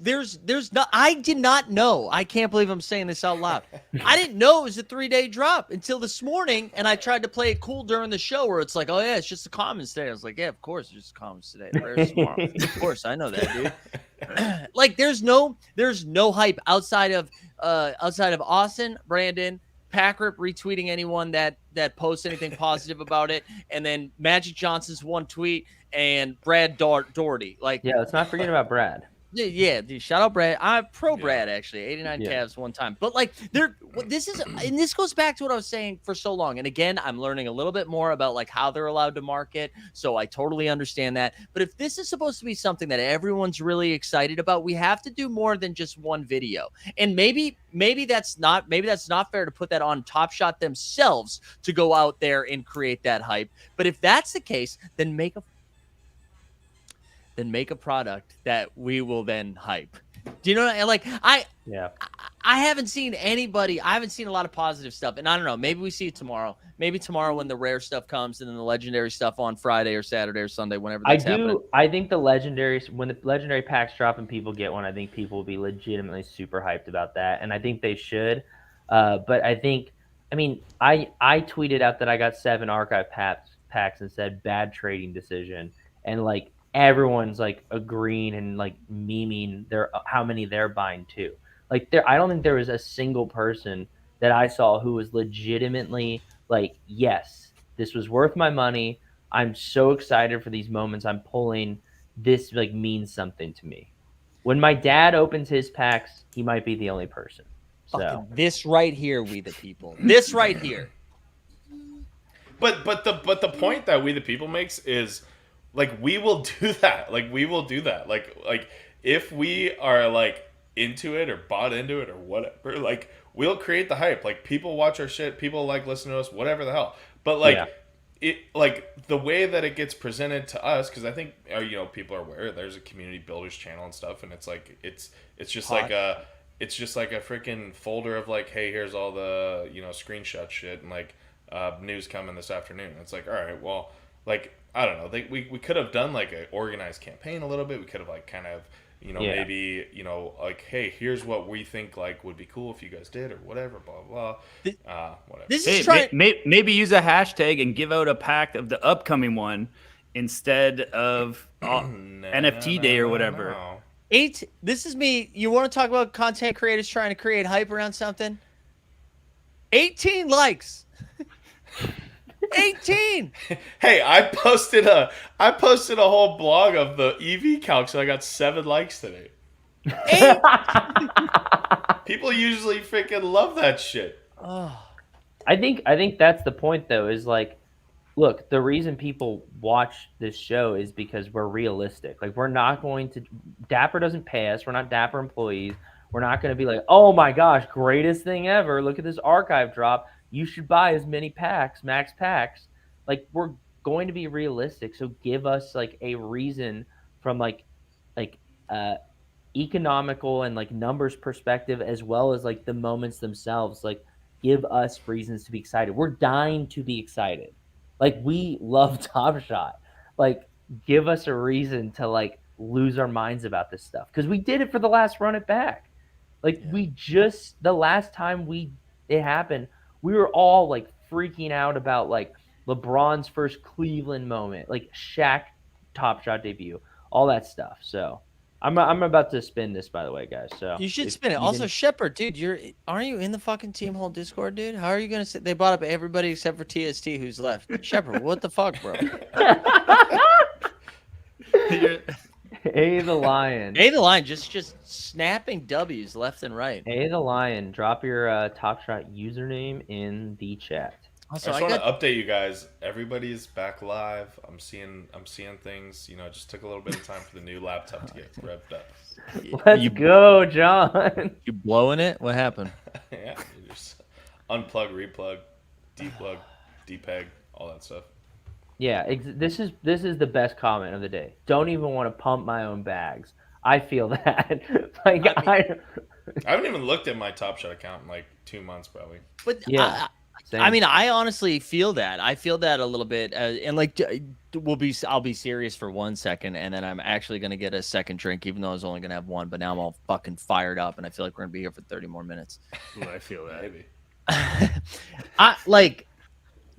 there's not. I did not know. I can't believe I'm saying this out loud. I didn't know it was a 3-day drop until this morning, and I tried to play it cool during the show where it's like, oh yeah, it's just the commons today. I was like, yeah, of course, it's just the commons today. Rare's tomorrow. Of course, I know that, dude. Like, there's no hype outside of Austin, Brandon, Packrip retweeting anyone that posts anything positive about it, and then Magic Johnson's one tweet and Brad Doherty. Like, yeah, let's not forget about Brad. Yeah, dude, shout out Brad. I'm pro Brad actually. 89 Cavs one time. But like, this goes back to what I was saying for so long. And again, I'm learning a little bit more about like how they're allowed to market. So I totally understand that. But if this is supposed to be something that everyone's really excited about, we have to do more than just one video. And maybe that's not fair to put that on Top Shot themselves to go out there and create that hype. But if that's the case, then make a product that we will then hype. Do you know what I like? I haven't seen anybody. I haven't seen a lot of positive stuff. And I don't know. Maybe we see it tomorrow. Maybe tomorrow when the rare stuff comes, and then the legendary stuff on Friday or Saturday or Sunday, whenever that's happening. I think when the legendary packs drop and people get one, I think people will be legitimately super hyped about that. And I think they should. But I tweeted out that I got 7 archive packs and said bad trading decision. And like, everyone's like agreeing and like memeing how many they're buying too. Like, I don't think there was a single person that I saw who was legitimately like, yes, this was worth my money. I'm so excited for these moments I'm pulling. This like means something to me. When my dad opens his packs, he might be the only person. So this right here, we the people. This right here. But the point that we the people makes is, like, we will do that. Like, we will do that. Like if we are like into it or bought into it or whatever, like, we'll create the hype. Like, people watch our shit, people like listen to us, whatever the hell. But like it, like the way that it gets presented to us, because I think people are aware there's a community builders channel and stuff, and it's like it's just like a freaking folder of like, hey, here's all the screenshot shit and like news coming this afternoon. It's like, all right, well, like, I don't know. We could have done like an organized campaign a little bit. We could have like kind of, maybe, like, hey, here's what we think like would be cool if you guys did or whatever, blah, blah, whatever. This is maybe use a hashtag and give out a pack of the upcoming one instead of NFT day or whatever. No. This is me. You want to talk about content creators trying to create hype around something? 18 likes. 18. Hey, I posted a whole blog of the EV calc, so I got 7 likes today. People usually freaking love that shit. Oh. I think that's the point though, is like, look, the reason people watch this show is because we're realistic. Like, we're not going to, Dapper doesn't pay us. We're not Dapper employees. We're not going to be like, oh my gosh, greatest thing ever. Look at this archive drop. You should buy as many packs, max packs. Like, we're going to be realistic. So give us like a reason from like economical and like numbers perspective, as well as like the moments themselves. Like, give us reasons to be excited. We're dying to be excited. Like, we love Top Shot. Like, give us a reason to like lose our minds about this stuff, because we did it for the last run it back. Like, the last time it happened, we were all like freaking out about like LeBron's first Cleveland moment, like Shaq Top Shot debut, all that stuff. So I'm about to spin this, by the way, guys. So you should spin it. Also, Shepard, dude, aren't you in the fucking Team Hole Discord, dude? How are you gonna say they bought up everybody except for TST who's left? Shepard, what the fuck, bro? A the Lion. A the Lion just snapping W's left and right. A the Lion. Drop your Top Shot username in the chat. Also, I just want to update you guys. Everybody's back live. I'm seeing things. You know, it just took a little bit of time for the new laptop to get revved up. Let's go, John. You blowing it? What happened? Yeah, you just unplug, replug, deplug, depeg, all that stuff. Yeah, this is the best comment of the day. Don't even want to pump my own bags. I feel that. Like I haven't even looked at my Top Shot account in like 2 months, probably. But yeah. I mean, I honestly feel that. I feel that a little bit, and like, I'll be serious for 1 second, and then I'm actually gonna get a second drink, even though I was only gonna have one. But now I'm all fucking fired up, and I feel like we're gonna be here for 30 more minutes. Ooh, I feel that. Maybe.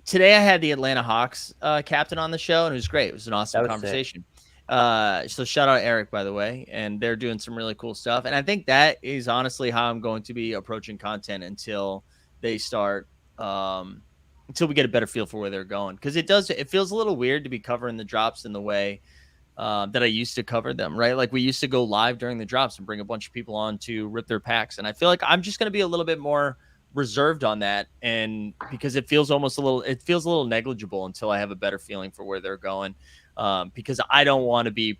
Today I had the Atlanta Hawks captain on the show, and it was great. It was an awesome conversation. So shout out Eric, by the way, and they're doing some really cool stuff. And I think that is honestly how I'm going to be approaching content until they start. Until we get a better feel for where they're going, because it feels a little weird to be covering the drops in the way that I used to cover them, right? Like we used to go live during the drops and bring a bunch of people on to rip their packs, and I feel like I'm just going to be a little bit more reserved on that, and because it feels a little negligible until I have a better feeling for where they're going, because I don't want to be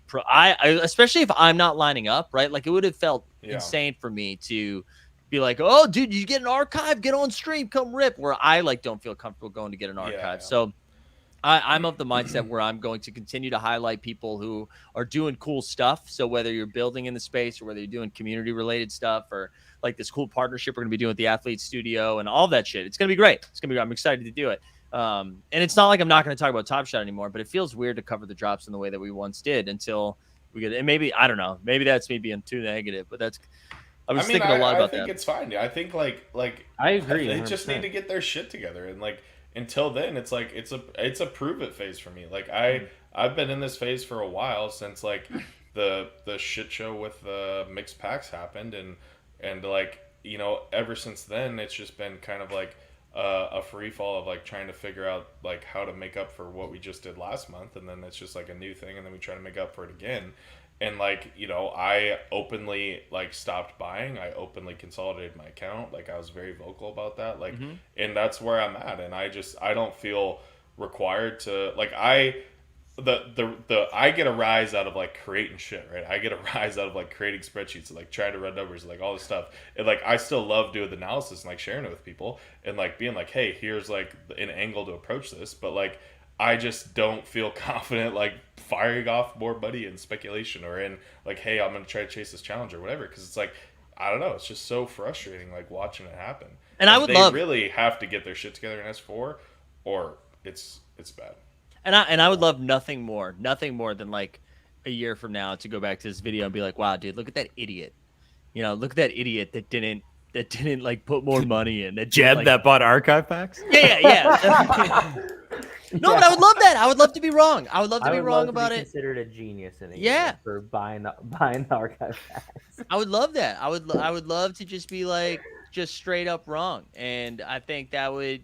especially if I'm not lining up, right? Like it would have felt insane for me to be like, oh, dude, you get an archive, get on stream, come rip, where I like don't feel comfortable going to get an archive. Yeah. So I'm of the mindset where I'm going to continue to highlight people who are doing cool stuff. So whether you're building in the space or whether you're doing community related stuff or like this cool partnership we're going to be doing with the Athlete Studio and all that shit, it's going to be great. I'm excited to do it. And it's not like I'm not going to talk about Top Shot anymore, but it feels weird to cover the drops in the way that we once did until we get it. And maybe, I don't know, maybe that's me being too negative, but I was thinking a lot about that. I think it's fine. I think like I agree. They just need to get their shit together, and like until then, it's like it's a prove it phase for me. Like I've been in this phase for a while since like the shit show with the mixed packs happened, and like you know ever since then it's just been kind of like a free fall of like trying to figure out like how to make up for what we just did last month, and then it's just like a new thing, and then we try to make up for it again. And like, you know, I openly like stopped buying. I openly consolidated my account. Like I was very vocal about that. Like, and that's where I'm at. And I don't feel required to like, I get a rise out of like creating shit, right? I get a rise out of like creating spreadsheets, and, like trying to run numbers, like all this stuff. And like, I still love doing the analysis and like sharing it with people and like being like, hey, here's like an angle to approach this. But like, I just don't feel confident like firing off more money in speculation or in like, hey, I'm going to try to chase this challenge or whatever. Cause it's like, I don't know. It's just so frustrating, like watching it happen. And they really have to get their shit together in S4 or it's bad. And I would love nothing more than like a year from now to go back to this video and be like, wow, dude, look at that idiot. You know, look at that idiot that didn't like put more money in. That bought archive packs? Yeah. No, but I would love that. I would love to be wrong. I would love to be wrong about it. Considered a genius in it. For buying the archive packs. I would love that. I would love to just be like just straight up wrong, and I think that would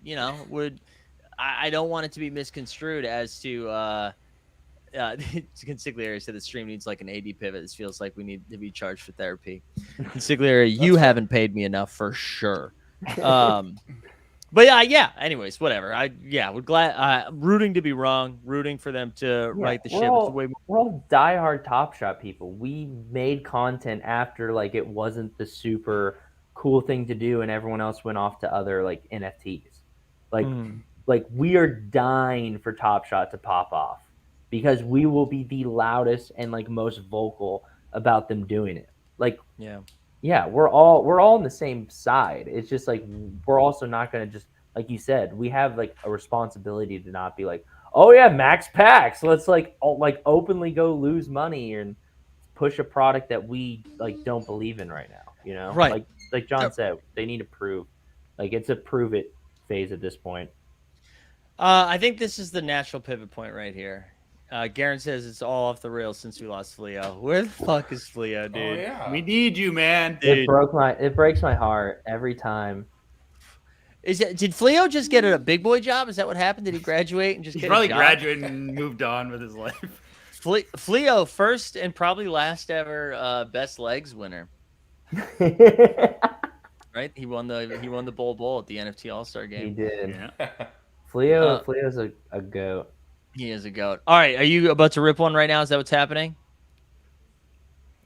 I don't want it to be misconstrued as to Consigliere said the stream needs like an AD pivot. This feels like we need to be charged for therapy. Consigliere, you haven't paid me enough for sure. But yeah. Anyways, whatever. We're glad. Rooting to be wrong. Rooting for them to right the ship. We're all diehard Top Shot people. We made content after like it wasn't the super cool thing to do, and everyone else went off to other like NFTs. Like we are dying for Top Shot to pop off because we will be the loudest and like most vocal about them doing it. Like yeah, we're all on the same side. It's just like we're also not going to just, like you said, we have like a responsibility to not be like, oh yeah, max packs. Let's like openly go lose money and push a product that we like don't believe in right now. You know, right? Like John said, they need to prove. Like it's a prove it phase at this point. I think this is the natural pivot point right here. Garen says it's all off the rails since we lost Fleo. Where the fuck is Fleo, dude? Oh, yeah. We need you, man. Dude. It breaks my heart every time. Did Fleo just get a big boy job? Is that what happened? Did he graduate and just He get probably a job? graduated and moved on with his life. Fleo, first and probably last ever best legs winner. Right? He won the bowl at the NFT All-Star game. He did. Yeah. Fleo's a goat. He is a goat. All right, are you about to rip one right now? Is that what's happening?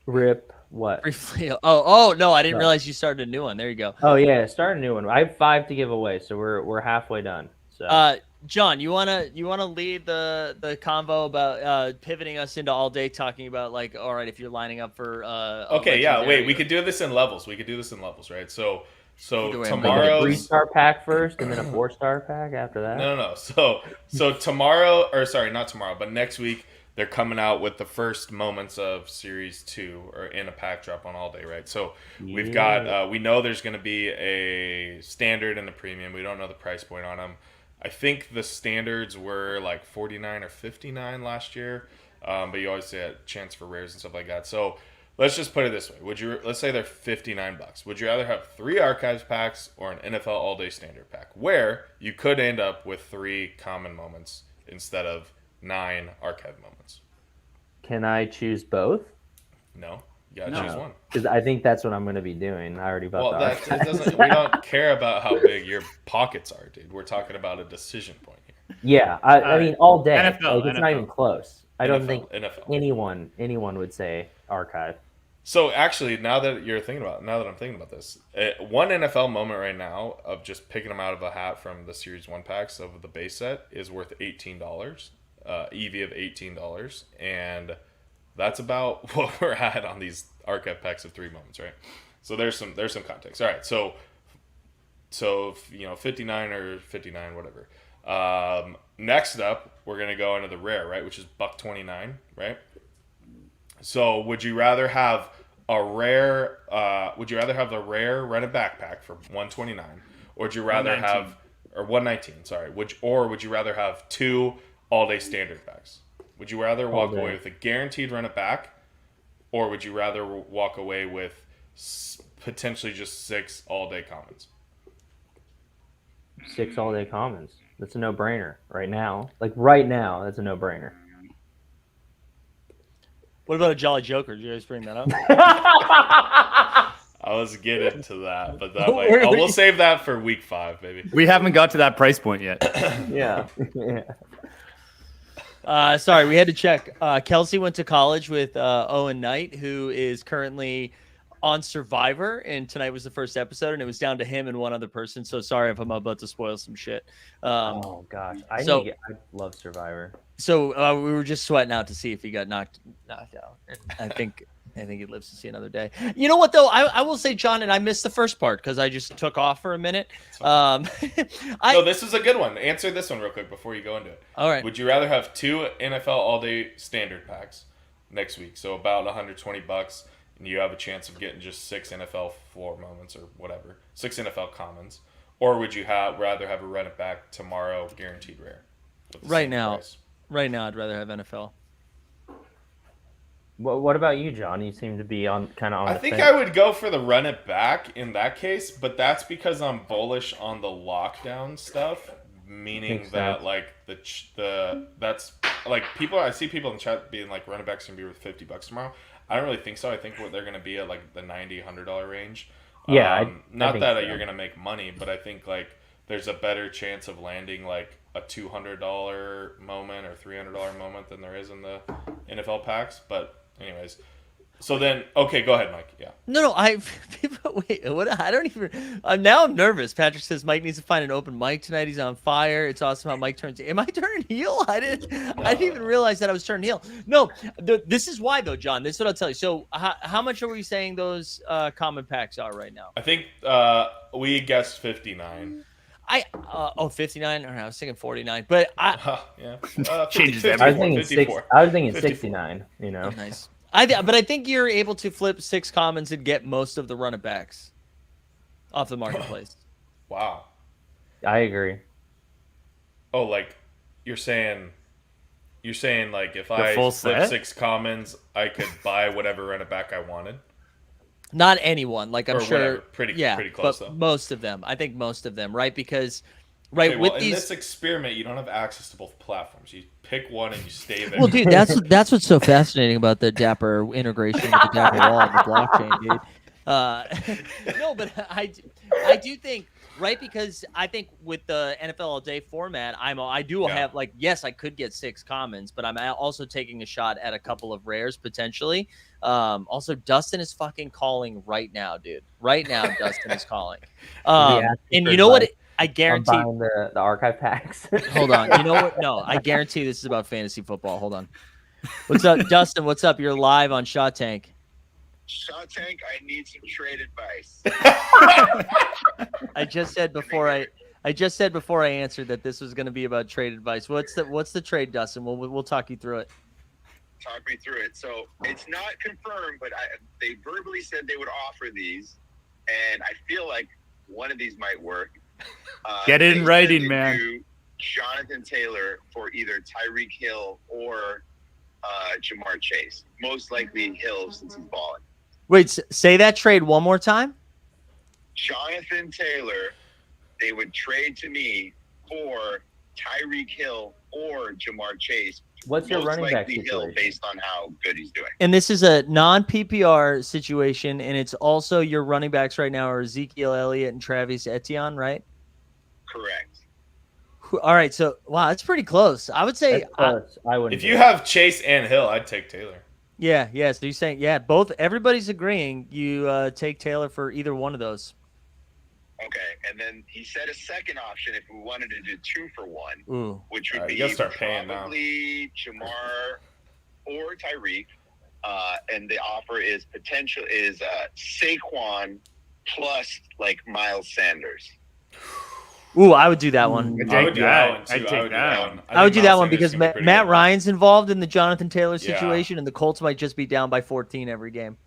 Rip what? Free Fleo. Oh no, I didn't No. realize you started a new one. There you go. Oh yeah, start a new one. I have 5 to give away, so we're halfway done. So John, you wanna lead the convo about pivoting us into all day talking about like, all right, if you're lining up for Okay, yeah. Wait, we could do this in levels. Right? So Either way, I'm like a tomorrow's 3-star pack first, and then a 4-star pack after that. no. So tomorrow, or sorry, not tomorrow, but next week, they're coming out with the first moments of Series 2 or in a pack drop on all day, right? So we've got, we know there's going to be a standard and a premium. We don't know the price point on them. I think the standards were like 49 or 59 last year, but you always get a chance for rares and stuff like that. So let's just put it this way: let's say they're $59? Would you rather have 3 archives packs or an NFL All Day Standard pack, where you could end up with 3 common moments instead of 9 archive moments? Can I choose both? No, you gotta choose one. Because I think that's what I'm going to be doing. I already bought We don't care about how big your pockets are, dude. We're talking about a decision point here. Yeah, I mean all day. NFL, Like, it's not even close. I don't think NFL. anyone would say archive. So actually, now that I'm thinking about this, one NFL moment right now of just picking them out of a hat from the Series 1 packs of the base set is worth $18, EV of $18, and that's about what we're at on these archive packs of 3 moments, right? So there's some context. All right, so 59 or 59, whatever. Next up, we're gonna go into the rare, right, which is $129, right? So would you rather have a rare? Would you rather have the rare Reddit backpack for $129, or would you rather 119. have $119? Sorry. Would you rather have 2 all day standard packs? Would you rather walk away with a guaranteed run it back, or would you rather walk away with potentially just 6 all day commons? 6 all day commons. That's a no-brainer right now. Like right now, that's a no-brainer. What about a Jolly Joker? Did you guys bring that up? I was getting to that, but we'll save that for week 5, baby. We haven't got to that price point yet. Yeah. Sorry, we had to check. Kelsey went to college with Owen Knight, who is currently on Survivor, and tonight was the first episode, and it was down to him and one other person. So sorry if I'm about to spoil some shit. Oh gosh, I love Survivor. So we were just sweating out to see if he got knocked out. And I think he lives to see another day. You know what though? I will say, John, and I missed the first part because I just took off for a minute. No, this is a good one. Answer this one real quick before you go into it. All right. Would you rather have 2 NFL all day standard packs next week, so about $120, and you have a chance of getting just 6 NFL floor moments or whatever, 6 NFL commons, or would you rather have a run it back tomorrow guaranteed rare? Right now, I'd rather have NFL. What about you, John? You seem to be on the I think fence. I would go for the run it back in that case, but that's because I'm bullish on the lockdown stuff, meaning Makes that sense. like that's like I see people in chat being like run it back's gonna be worth $50 tomorrow. I don't really think so. I think they're gonna be at like the $90-$100 range. Yeah, I not think that so. you're gonna make money, but I think like there's a better chance of landing like a $200 moment or $300 moment than there is in the NFL packs. But anyways, so then okay, go ahead, Mike. Yeah. No, wait. What? I don't even. Now I'm nervous. Patrick says Mike needs to find an open mic tonight. He's on fire. It's awesome how Mike turns. Am I turning heel? I didn't even realize that I was turning heel. No, this is why though, John. This is what I'll tell you. So, how much are we saying those common packs are right now? I think we guessed 59. 59. Or I was thinking 49. But Yeah. Changes 54, I was thinking 54. I was thinking 54. 69. You know. nice. But I think you're able to flip 6 commons and get most of the run it backs off the marketplace. Wow. I agree. Oh, like you're saying like if The I full flip set? 6 commons, I could buy whatever run it back I wanted. Not anyone. Like I'm Or sure. whatever. Pretty close but though. most of them. I think most of them, right? Because right? Okay, With well, in these, this experiment, you don't have access to both platforms. You pick one and you stay there. well, dude, that's what's so fascinating about the Dapper integration with the Dapper wall and the blockchain, dude. No, but I do think, right, because I think with the NFL All Day format, I do Yeah. have, like, yes, I could get 6 commons, but I'm also taking a shot at a couple of rares potentially. Also, Dustin is fucking calling right now, dude. Right now, Dustin is calling. And you know what? I I'm guarantee. buying the archive packs. Hold on. You know what? No, I guarantee this is about fantasy football. Hold on. What's up, Dustin? What's up? You're live on Shot Tank. Shot Tank, I need some trade advice. I just said before I answered that this was going to be about trade advice. What's the trade, Dustin? We'll talk you through it. Talk me through it. So it's not confirmed, but they verbally said they would offer these, and I feel like one of these might work. Get it in They writing, said man. to do Jonathan Taylor for either Tyreek Hill or Jamar Chase. Most likely Hill since he's balling. Wait, say that trade one more time. Jonathan Taylor, they would trade to me for Tyreek Hill or Jamar Chase. What's your Most running back likely Hill situation? based on how good he's doing. And this is a non-PPR situation, and it's also your running backs right now are Ezekiel Elliott and Travis Etienne, right? Correct. All right, so wow, that's pretty close. I would say, That's close. I wouldn't. If you have Chase and Hill, I'd take Taylor. yeah. So you're saying, everybody's agreeing. You take Taylor for either one of those. Okay, and then he said a second option if we wanted to do 2 for 1, Ooh, which would You be gotta start paying now. probably Jamar or Tyreek, and the offer is Saquon plus like Miles Sanders. ooh, I would do that one. I would do that one I'd too. I take would do that that one. one. I would do think that Miles one Sanders because can be pretty Matt good. Ryan's involved in the Jonathan Taylor Yeah. situation, and the Colts might just be down by 14 every game.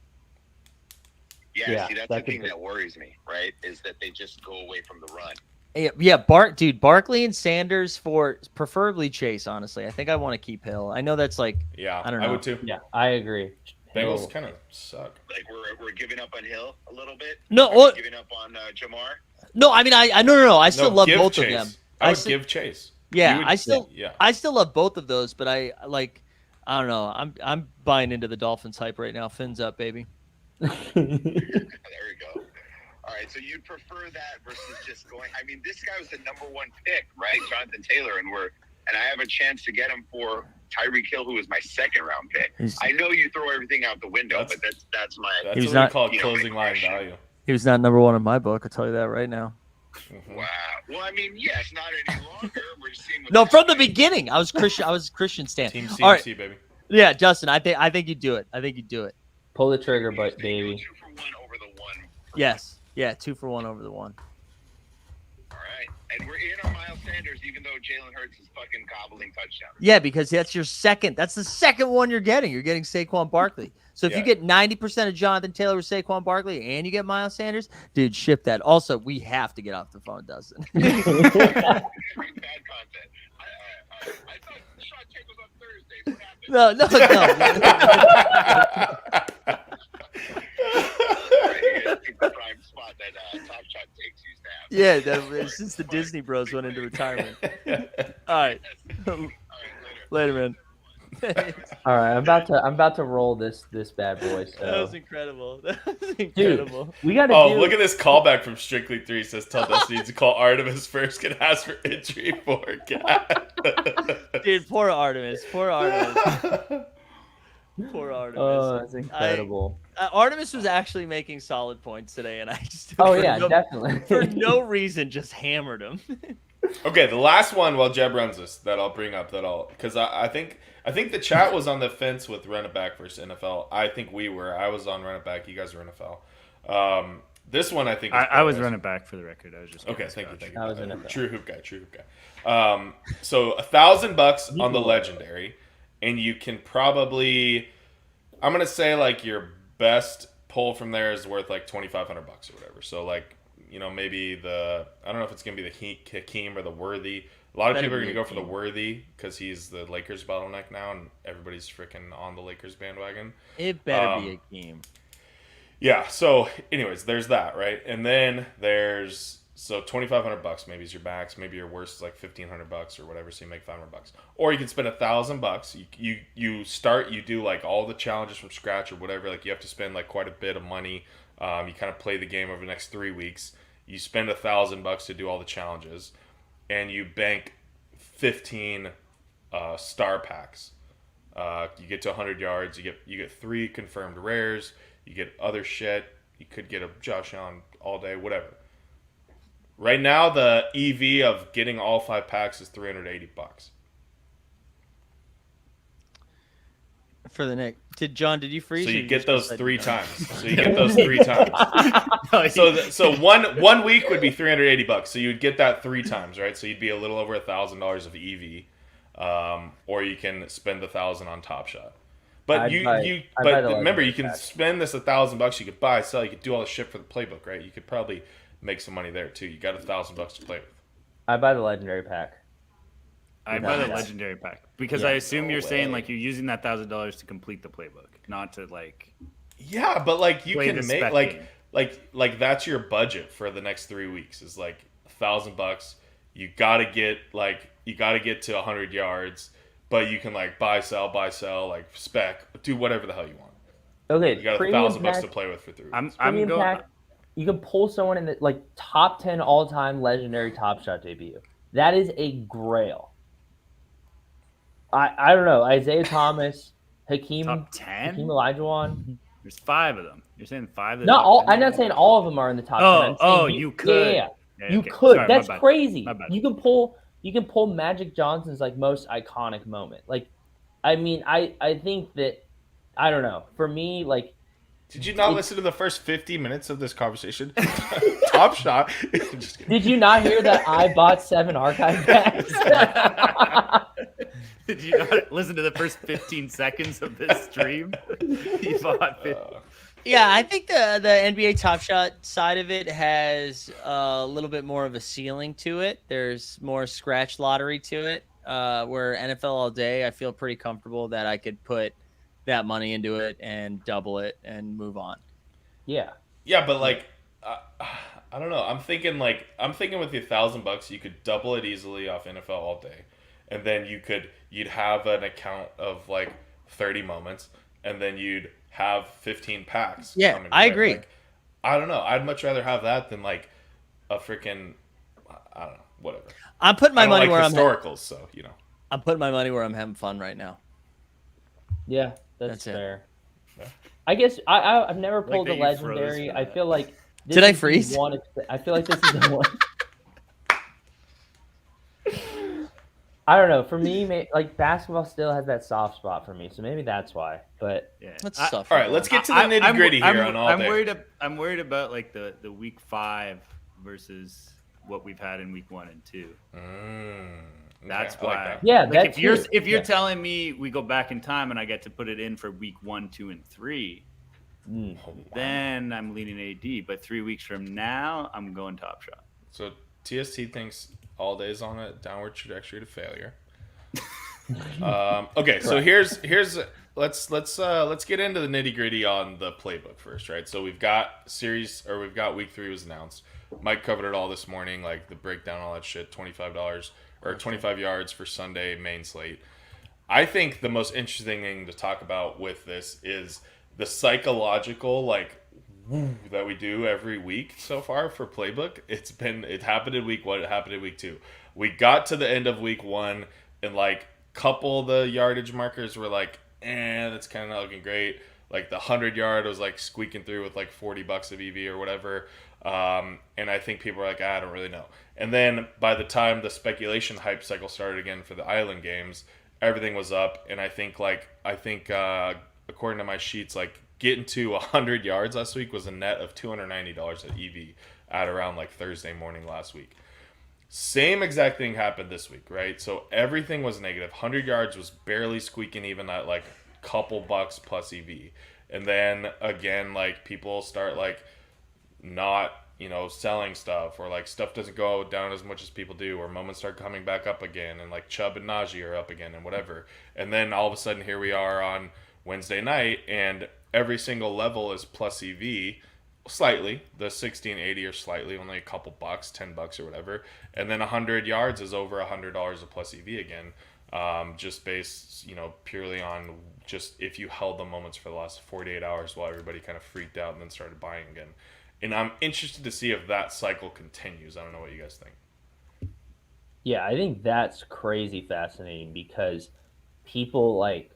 Yeah, see, that's the that could thing be. that worries me, right? Is that they just go away from the run. Yeah, Barkley and Sanders for preferably Chase. Honestly, I think I want to keep Hill. I know that's like, Yeah, I don't I know. would too. Yeah, I agree. Bengals Hill- kind of suck. Like we're giving up on Hill a little bit. No, Are we what? giving up on Jamar. No, I mean, no. I still love give both Chase. of them. I would still- give Chase. Yeah, You would- I Yeah. still love both of those, but I don't know. I'm buying into the Dolphins hype right now. Fins up, baby. There we go. All right, so you'd prefer that versus just going. I mean, this guy was the #1 pick, right, Jonathan Taylor, and I have a chance to get him for Tyreek Hill, who was my 2nd-round pick. I know you throw everything out the window, but that's my. That's He was what not- we call you know, closing line regression. value. He was not #1 in my book. I'll tell you that right now. Mhm. Wow. Well, I mean, yes, not any longer. We're just seeing. No, from the beginning, I was Christian Stan. Team All right, CMC, baby. yeah, Justin, I think you do it. I think you do it. Pull the trigger, You're but saying go baby. 2 for 1 over the 1. Yes, yeah, 2 for 1 over the 1. All right, and we're in on Miles Sanders, even though Jalen Hurts is fucking gobbling touchdowns. Yeah, because that's your second. That's the second one you're getting. You're getting Saquon Barkley. So if you Yeah. get 90% of Jonathan Taylor with Saquon Barkley and you get Miles Sanders, dude, ship that. Also, we have to get off the phone, Dustin. Bad content. I thought Shot Tank was on Thursdays. What happened? no. Super prime spot that Top Shot takes used to have. Yeah, since the Disney Bros went into retirement. All right, All right, later, man. All right, I'm about to roll this bad boy. That So was incredible. That was incredible. we got to Oh, do. look at this callback from Strictly 3. Says, tell Dusty needs to call Artemis first. Can ask for injury forecast. Dude, poor Artemis. Poor Artemis. Poor Artemis. Oh, that's incredible. Artemis was actually making solid points today, and I just Oh for yeah, no, definitely. for no reason just hammered him. Okay, the last one while Jeb runs this that I'll bring up because I think the chat was on the fence with run it back versus NFL. I think we were. I was on run it back. You guys were NFL. This one I think is I was better. running back for the record. I was just Okay, kidding, thank you. Scotch. I was NFL. True hoop guy. So $1,000 on the legendary, and you can probably, I'm gonna say like your best pull from there is worth like $2,500 or whatever. So like, maybe I don't know if it's gonna be the Hakeem or the Worthy. A lot of Better people are be gonna go for the Hakeem. Worthy because he's the Lakers bottleneck now, and everybody's freaking on the Lakers bandwagon. It better be a game. Yeah, so anyways, there's that, right? And then there's So $2,500 maybe is your max. Maybe your worst is like $1,500 or whatever. So you make $500. Or you can spend $1,000. You start. You do like all the challenges from scratch or whatever. Like you have to spend like quite a bit of money. You kind of play the game over the next 3 weeks. You spend $1,000 to do all the challenges, and you bank 15 star packs. You get to 100 yards. You get 3 confirmed rares. You get other shit. You could get a Josh Allen all day, whatever. Right now, the EV of getting all 5 packs is $380. For the Nick. Did you freeze? So or you get just those said 3 no? times. So you get those 3 times. So one week would be $380. So you would get that 3 times, right? So you'd be a little over $1,000 of EV, or you can spend $1,000 on Top Shot. But remember, you can spend this $1,000. You could buy, sell. You could do all the shit for the playbook, right? You could probably make some money there too. You got $1,000 to play with. I buy the legendary pack. I buy the legendary pack because I assume you're saying like you're using that $1,000 to complete the playbook, not to like. Yeah, but like you can make game. like that's your budget for the next 3 weeks is like $1,000. You gotta get to 100 yards, but you can like buy sell like spec, do whatever the hell you want. Okay, you got $1,000 to play with for 3 weeks. I'm going. Pack, you can pull someone in the like top 10 all-time legendary Top Shot debut. That is a grail. I don't know. Isaiah Thomas, Hakeem, Top 10? Hakeem Olajuwon. There's 5 of them. You're saying 5 of them? Not all. I'm not saying all of them are in the top 10. You could. Yeah. You okay. could. Sorry, That's my bad. crazy. My bad. You can pull Magic Johnson's like most iconic moment. Like, I mean, I think that I don't know. For me, like, did you not listen to the first 50 minutes of this conversation? Top Shot. Did you not hear that I bought 7 archive packs? Did you not listen to the first 15 seconds of this stream? He bought 50. Yeah, I think the NBA Top Shot side of it has a little bit more of a ceiling to it. There's more scratch lottery to it. Where NFL All Day, I feel pretty comfortable that I could put that money into it and double it and move on. Yeah. Yeah, but like, I don't know. I'm thinking with the $1,000, you could double it easily off NFL All Day, and then you'd have an account of like 30 moments, and then you'd have 15 packs. Yeah, I agree. Like, I don't know. I'd much rather have that than like a freaking, I don't know, whatever. I'm putting my money where historicals, so you know. I'm putting my money where I'm having fun right now. Yeah, that's it. fair. Yeah. I guess I've never pulled that a you legendary. froze I feel like this Did I is the freeze? one. I feel like this is the one. I don't know. For me, like basketball still has that soft spot for me, so maybe that's why. But Yeah. Let's stuff. All right, let's get to the nitty gritty here on All Day. I'm worried about like the week 5 versus what we've had in week 1 and 2. That's I like why. that. yeah, Like that's if you're telling me we go back in time and I get to put it in for week 1, 2, and 3, then I'm leaning AD. But 3 weeks from now, I'm going Top Shot. So TST thinks All Day is on a downward trajectory to failure. Okay, so here's let's get into the nitty gritty on the playbook first, right? So we've got week 3 was announced. Mike covered it all this morning, like the breakdown, all that shit. $25 or 25 yards for Sunday main slate. I think the most interesting thing to talk about with this is the psychological that we do every week so far for playbook. It happened in week 1, it happened in week 2. We got to the end of week 1 and like couple of the yardage markers were like, that's kind of not looking great. Like the 100-yard was like squeaking through with like $40 of EV or whatever. And I think people are like, I don't really know. And then by the time the speculation hype cycle started again for the island games, everything was up. And I think according to my sheets, like getting to 100 yards last week was a net of $290 at EV at around like Thursday morning last week. Same exact thing happened this week, right? So everything was negative. 100 yards was barely squeaking even at like couple bucks plus EV. And then again, like people start like not, selling stuff, or like stuff doesn't go down as much as people do, or moments start coming back up again, and like Chubb and Najee are up again and whatever. And then all of a sudden here we are on Wednesday night and every single level is plus EV slightly. The 1680 or slightly, only a couple bucks, $10 or whatever. And then 100 yards is over $100 a plus EV again. Just based, purely on just if you held the moments for the last 48 hours while everybody kind of freaked out and then started buying again. And I'm interested to see if that cycle continues. I don't know what you guys think. Yeah, I think that's crazy fascinating because people like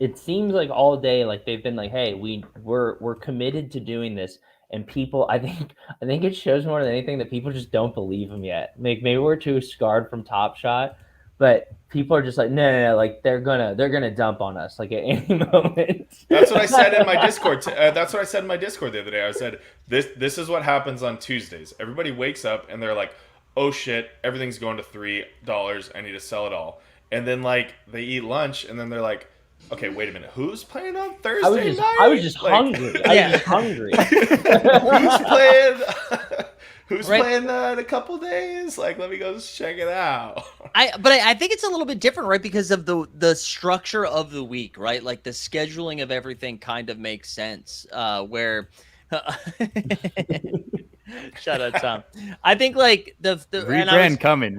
it seems like all day like they've been like, hey, we're committed to doing this, and people I think it shows more than anything that people just don't believe them yet. Like maybe we're too scarred from Top Shot, but people are just like, no, like they're gonna dump on us like at any moment. That's what I said in my Discord. That's what I said in my Discord the other day. I said this is what happens on Tuesdays. Everybody wakes up and they're like, oh shit, everything's going to $3. I need to sell it all. And then like they eat lunch and then they're like, okay, wait a minute, who's playing on Thursday night? I was just hungry. I was just hungry. Who's playing? Who's playing in a couple days? Like, let me go check it out. But I think it's a little bit different, right? Because of the structure of the week, right? Like the scheduling of everything kind of makes sense. Where, shout out Tom. I think like the rebrand coming.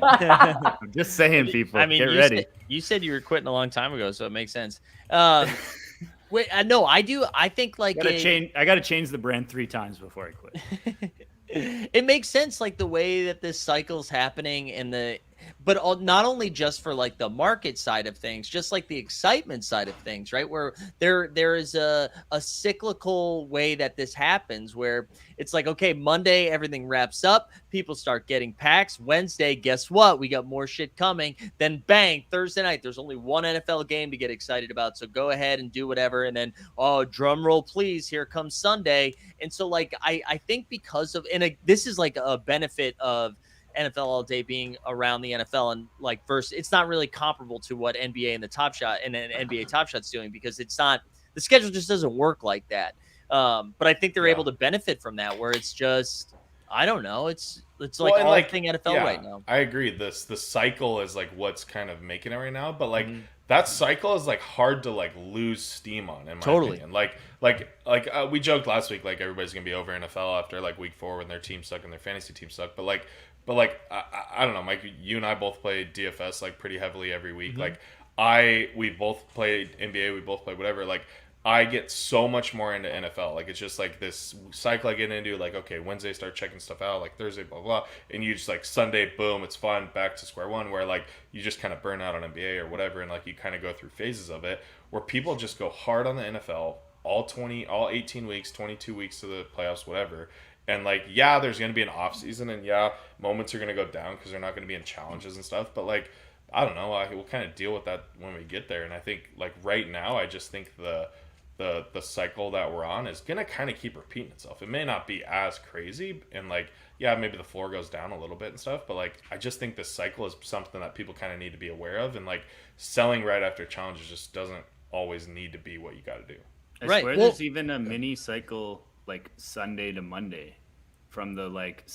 I'm just saying, people. I mean, get ready. You said you were quitting a long time ago, so it makes sense. Wait, no, I do. I think like I got to change the brand 3 times before I quit. It makes sense, like the way that this cycle's happening but not only just for like the market side of things, just like the excitement side of things, right? Where there is a cyclical way that this happens where it's like, okay, Monday, everything wraps up. People start getting packs. Wednesday, guess what? We got more shit coming. Then bang, Thursday night, there's only one NFL game to get excited about. So go ahead and do whatever. And then, oh, drum roll, please. Here comes Sunday. And so like, I think because of, this is like a benefit of NFL All Day being around the NFL and like versus, it's not really comparable to what NBA and the Top Shot and then NBA Top Shot's doing because it's not, the schedule just doesn't work like that. But I think they're able to benefit from that where it's just, I don't know. It's like all like, thing NFL right now. I agree. The cycle is like what's kind of making it right now, but like that cycle is like hard to like lose steam on in my opinion. Like we joked last week, like everybody's gonna be over NFL after like week 4 when their team suck and their fantasy team suck. But I don't know, Mike. You and I both play DFS like pretty heavily every week. Like we both played NBA. We both played whatever. Like I get so much more into NFL. Like it's just like this cycle I get into. Like okay, Wednesday start checking stuff out. Like Thursday, blah blah, and you just like Sunday, boom, it's fun, back to square one. Where like you just kind of burn out on NBA or whatever, and like you kind of go through phases of it. Where people just go hard on the NFL all 18 weeks, 22 weeks to the playoffs, whatever. And like, yeah, there's going to be an off season, and yeah, moments are going to go down because they're not going to be in challenges and stuff. But like, I don't know, we'll kind of deal with that when we get there. And I think like right now, I just think the cycle that we're on is going to kind of keep repeating itself. It may not be as crazy, and like, yeah, maybe the floor goes down a little bit and stuff. But like, I just think this cycle is something that people kind of need to be aware of. And like, selling right after challenges just doesn't always need to be what you got to do. I swear there's even a mini cycle like Sunday to Monday, from the like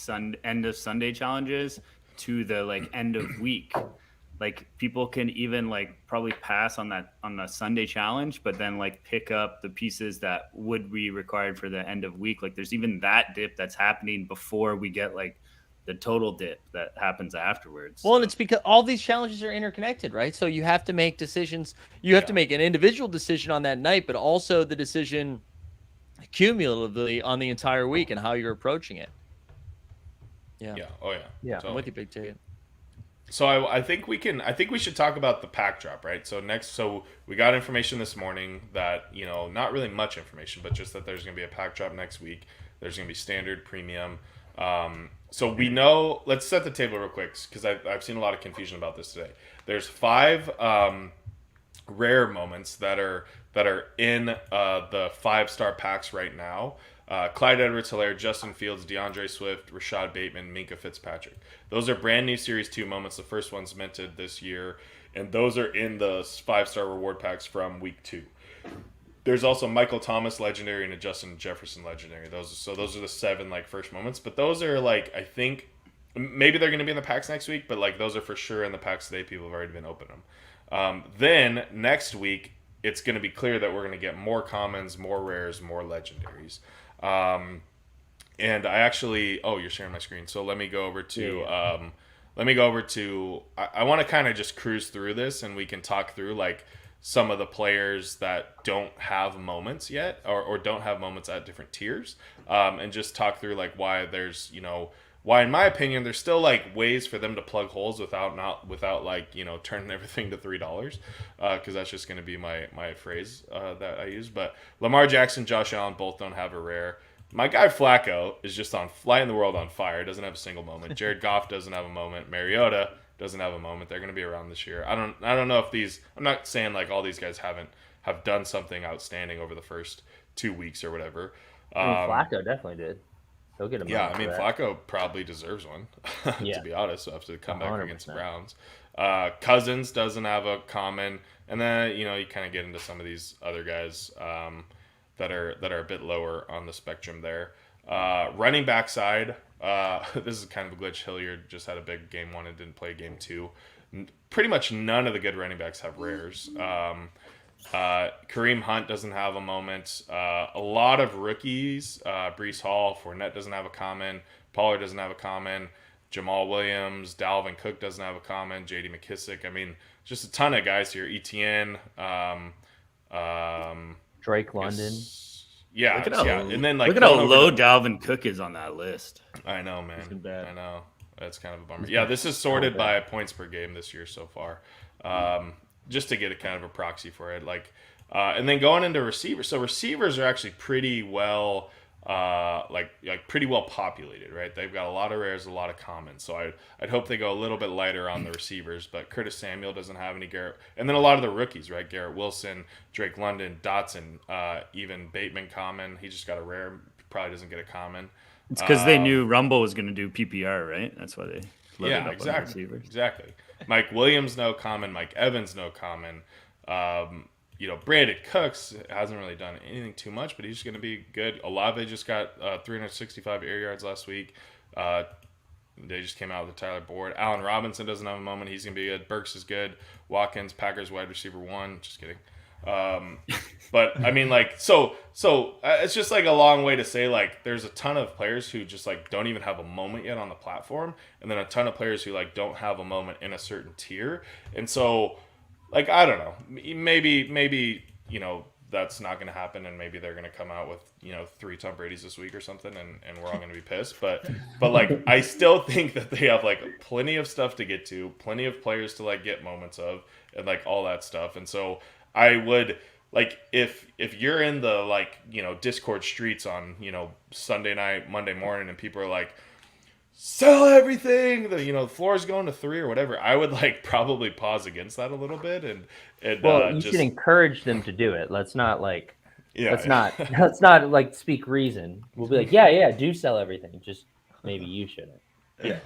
end of Sunday challenges to the like end of week. Like people can even like probably pass on the Sunday challenge, but then like pick up the pieces that would be required for the end of week. Like there's even that dip that's happening before we get like the total dip that happens afterwards. Well, and it's because all these challenges are interconnected, right? So you have to make decisions. You have to make an individual decision on that night, but also the decision cumulatively on the entire week and how you're approaching it. Yeah. Yeah. I'm with you, Big Ticket. So I think we should talk about the pack drop, right? So we got information this morning that, not really much information, but just that there's going to be a pack drop next week. There's going to be standard, premium. So we know, let's set the table real quick because I've seen a lot of confusion about this today. There's 5 rare moments that are in the 5-star packs right now. Clyde Edwards-Helaire, Justin Fields, DeAndre Swift, Rashad Bateman, Minka Fitzpatrick. Those are brand new Series 2 moments. The first one's minted this year, and those are in the 5-star reward packs from week 2. There's also Michael Thomas Legendary and a Justin Jefferson Legendary. Those are the 7 like first moments. But those are like, I think maybe they're going to be in the packs next week, but like those are for sure in the packs today. People have already been opening them. Then next week, it's going to be clear that we're going to get more commons, more rares, more legendaries. And I actually, oh, you're sharing my screen. So let me go over to, I want to kind of just cruise through this, and we can talk through like some of the players that don't have moments yet, or don't have moments at different tiers, and just talk through like why there's, why in my opinion there's still like ways for them to plug holes without like turning everything to $3, because that's just going to be my phrase that I use. But Lamar Jackson, Josh Allen both don't have a rare. My guy Flacco is just lighting the world on fire. Doesn't have a single moment. Jared Goff doesn't have a moment. Mariota doesn't have a moment. They're going to be around this year. I don't know if these. I'm not saying like all these guys have done something outstanding over the first 2 weeks or whatever. Flacco definitely did. He'll get a moment. Yeah, I mean Flacco probably deserves one. To be honest, so after the comeback 100%. against the Browns. Cousins doesn't have a common, and then you kind of get into some of these other guys. That are a bit lower on the spectrum there. Running back side, this is kind of a glitch. Hilliard just had a big game one and didn't play game two. Pretty much none of the good running backs have rares. Kareem Hunt doesn't have a moment. A lot of rookies. Breece Hall, Fournette doesn't have a common. Pollard doesn't have a common. Jamal Williams, Dalvin Cook doesn't have a common. J.D. McKissick. I mean, just a ton of guys here. ETN. Drake London. Yeah, and then like look at how low Dalvin Cook is on that list. I know, man. Bad. I know. That's kind of a bummer. Yeah, this is sorted by points per game this year so far, just to get a kind of a proxy for it. Like, and then going into receivers. So receivers are actually pretty well, like pretty well populated, right? They've got a lot of rares, a lot of commons. So I'd hope they go a little bit lighter on the receivers. But Curtis Samuel doesn't have any Garrett, and then a lot of the rookies, right? Garrett Wilson, Drake London, Dotson, even Bateman common. He just got a rare, probably doesn't get a common. It's because they knew Rumble was going to do PPR, right? That's why they loaded up exactly, on the receivers. Exactly. Mike Williams, no common. Mike Evans, no common. Brandon Cooks hasn't really done anything too much, but he's going to be good. Olave just got 365 air yards last week. They just came out with the Tyler Boyd. Allen Robinson doesn't have a moment. He's going to be good. Burks is good. Watkins, Packers wide receiver 1. Just kidding. But I mean, like, so it's just like a long way to say like there's a ton of players who just like don't even have a moment yet on the platform, and then a ton of players who like don't have a moment in a certain tier, and so. Like, I don't know, maybe that's not going to happen, and maybe they're going to come out with 3 Tom Brady's this week or something, and we're all going to be pissed. But like, I still think that they have like plenty of stuff to get to, plenty of players to like get moments of, and like all that stuff. And so I would like if you're in the like Discord streets on Sunday night, Monday morning, and people are like, sell everything, the floor's going to 3 or whatever, I would like probably pause against that a little bit and you should encourage them to do it. Let's not like let's not like speak reason. We'll be like, yeah, do sell everything, just maybe you shouldn't. Yeah.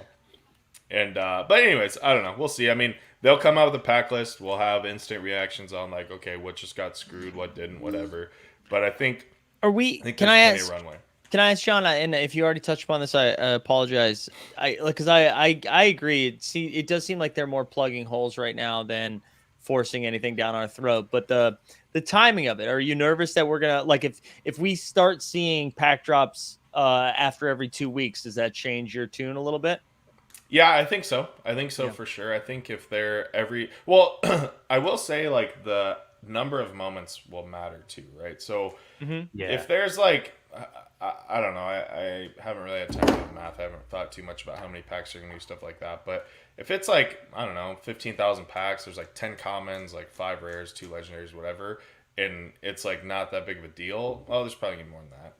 And but anyways, I don't know, we'll see. I mean, they'll come out with a pack list, we'll have instant reactions on like, okay, what just got screwed, what didn't, whatever. But I think can I ask Sean, and if you already touched upon this, I apologize. Because I agree. It does seem like they're more plugging holes right now than forcing anything down our throat. But the timing of it, are you nervous that we're gonna like if we start seeing pack drops after every 2 weeks, does that change your tune a little bit? Yeah, I think so. For sure. I think if they're I will say like the number of moments will matter too, right? So if there's like I don't know. I haven't really had time to do math. I haven't thought too much about how many packs are going to do stuff like that. But if it's like, I don't know, 15,000 packs, there's like 10 commons, like 5 rares, 2 legendaries, whatever, and it's like not that big of a deal. Well, there's probably going to be more than that.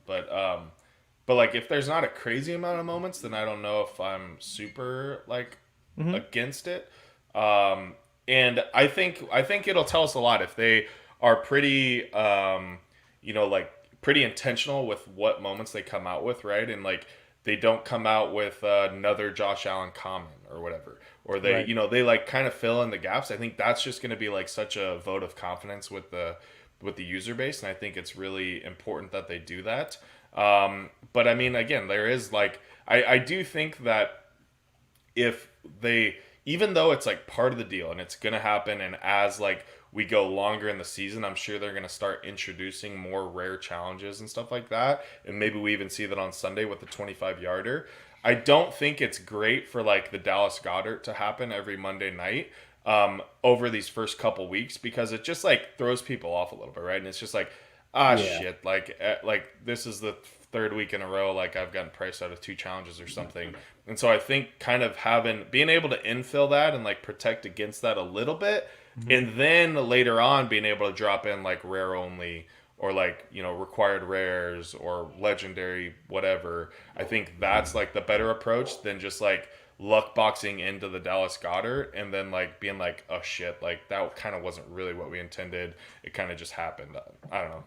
But like if there's not a crazy amount of moments, then I don't know if I'm super like against it. And I think it'll tell us a lot if they are pretty, like pretty intentional with what moments they come out with, right? And like they don't come out with another Josh Allen common or whatever, or they they like kind of fill in the gaps. I think that's just going to be like such a vote of confidence with the user base, and I think it's really important that they do that. But I mean, again, there is like I do think that if they, even though it's like part of the deal and it's going to happen, and as like we go longer in the season, I'm sure they're going to start introducing more rare challenges and stuff like that. And maybe we even see that on Sunday with the 25-yarder. I don't think it's great for like the Dallas Goddard to happen every Monday night over these first couple weeks, because it just like throws people off a little bit, right? And it's just like, shit, like this is the third week in a row like I've gotten priced out of 2 challenges or something. And so I think kind of being able to infill that and like protect against that a little bit, and then later on being able to drop in like rare only or like, you know, required rares or legendary whatever. I think that's like the better approach than just like luck boxing into the Dallas Goddard and then like being like, oh shit, like that kind of wasn't really what we intended. It kind of just happened. I don't know.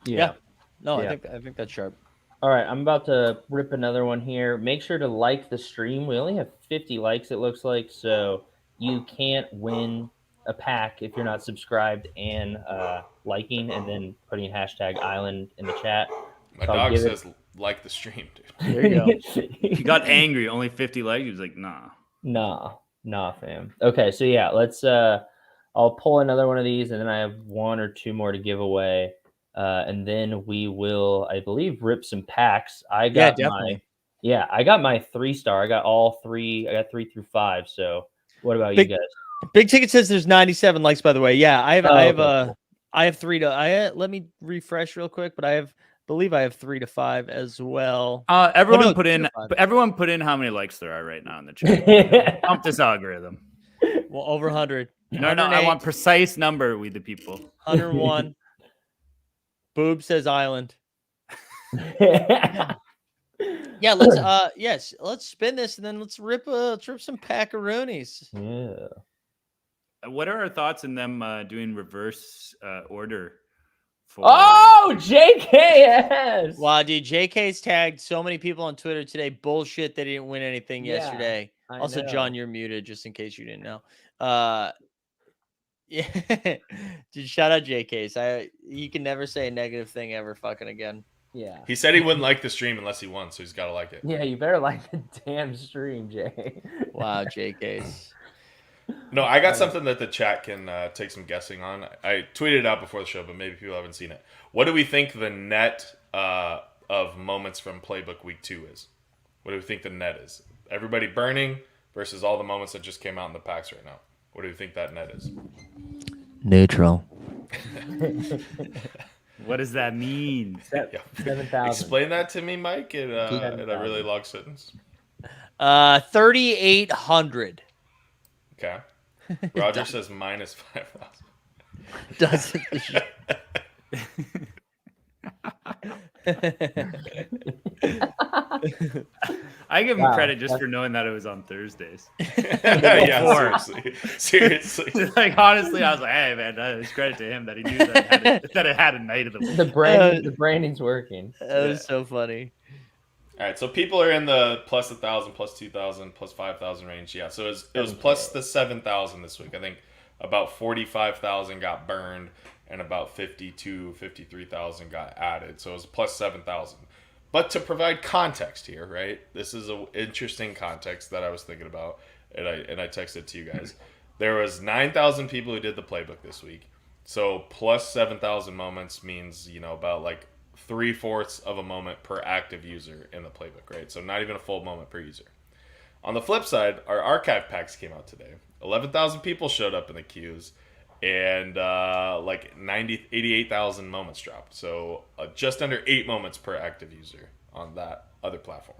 Yeah. No, Yeah. I think that's sharp. All right, I'm about to rip another one here. Make sure to like the stream. We only have 50 likes, it looks like, so you can't win a pack if you're not subscribed and liking and then putting hashtag island in the chat. My So dog says like the stream, dude. There you go. He got angry. Only 50 likes. He was like, nah. Nah, fam. Okay, so yeah, let's I'll pull another one of these and then I have 1 or 2 more to give away. And then we will, I believe, rip some packs. I got my 3-star. I got all 3. I got 3 through 5. So what about you guys? Big Ticket says there's 97 likes, by the way. Yeah, I have 3 to let me refresh real quick, but I believe I have 3 to 5 as well. Everyone put in how many likes there are right now in the chat. Pump this algorithm. Well, over 100. No, I want precise number, we the people. 101. Boob says island. Yeah, let's spin this and then let's rip some packaroonies. Yeah. What are our thoughts in them doing reverse order? Oh, JKS! Wow, dude, JK's tagged so many people on Twitter today. Bullshit, they didn't win anything yesterday. Also, John, you're muted just in case you didn't know. Yeah, dude, shout out JK's. You can never say a negative thing ever fucking again. Yeah. He said he wouldn't like the stream unless he won, so he's got to like it. Yeah, you better like the damn stream, Jay. Wow, JK's. No, I got something that the chat can take some guessing on. I tweeted it out before the show, but maybe people haven't seen it. What do we think the net of moments from Playbook Week 2 is? What do we think the net is? Everybody burning versus all the moments that just came out in the packs right now. What do you think that net is? Neutral. What does that mean? 7,000. Explain that to me, Mike, in a really long sentence. 3,800. Okay. Roger says minus 5,000. Doesn't. I give him credit just for knowing that it was on Thursdays. Yeah, seriously. Like honestly, I was like, "Hey man, it's credit to him that he knew that it had a night of the week." The branding's working. That was so funny. All right, so people are in the plus 1,000, plus 2,000, plus 5,000 range. Yeah, so it was plus the 7,000 this week. I think about 45,000 got burned and about 53,000 got added. So it was plus 7,000. But to provide context here, right? This is an interesting context that I was thinking about, and I texted to you guys. There was 9,000 people who did the playbook this week. So plus 7,000 moments means, about like 3/4 of a moment per active user in the playbook, right? So not even a full moment per user. On the flip side, our archive packs came out today. 11,000 people showed up in the queues, and like 88,000 moments dropped. So just under 8 moments per active user on that other platform.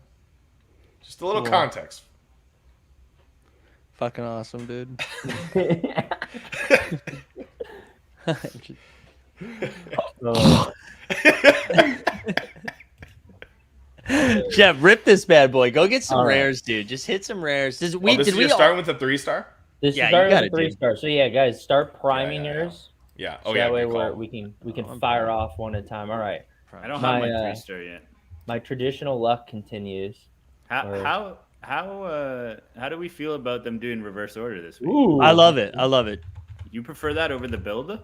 Just a little context. Fucking awesome, dude. Jeff, rip this bad boy. Go get some rares, dude. Just hit some rares. You're starting with a 3-star? This is starting with 3-star. So yeah, guys, start priming yours. Yeah. So that way we can fire off one at a time. All right. I don't have my 3-star yet. My traditional luck continues. How do we feel about them doing reverse order this week? Ooh. I love it. You prefer that over the build?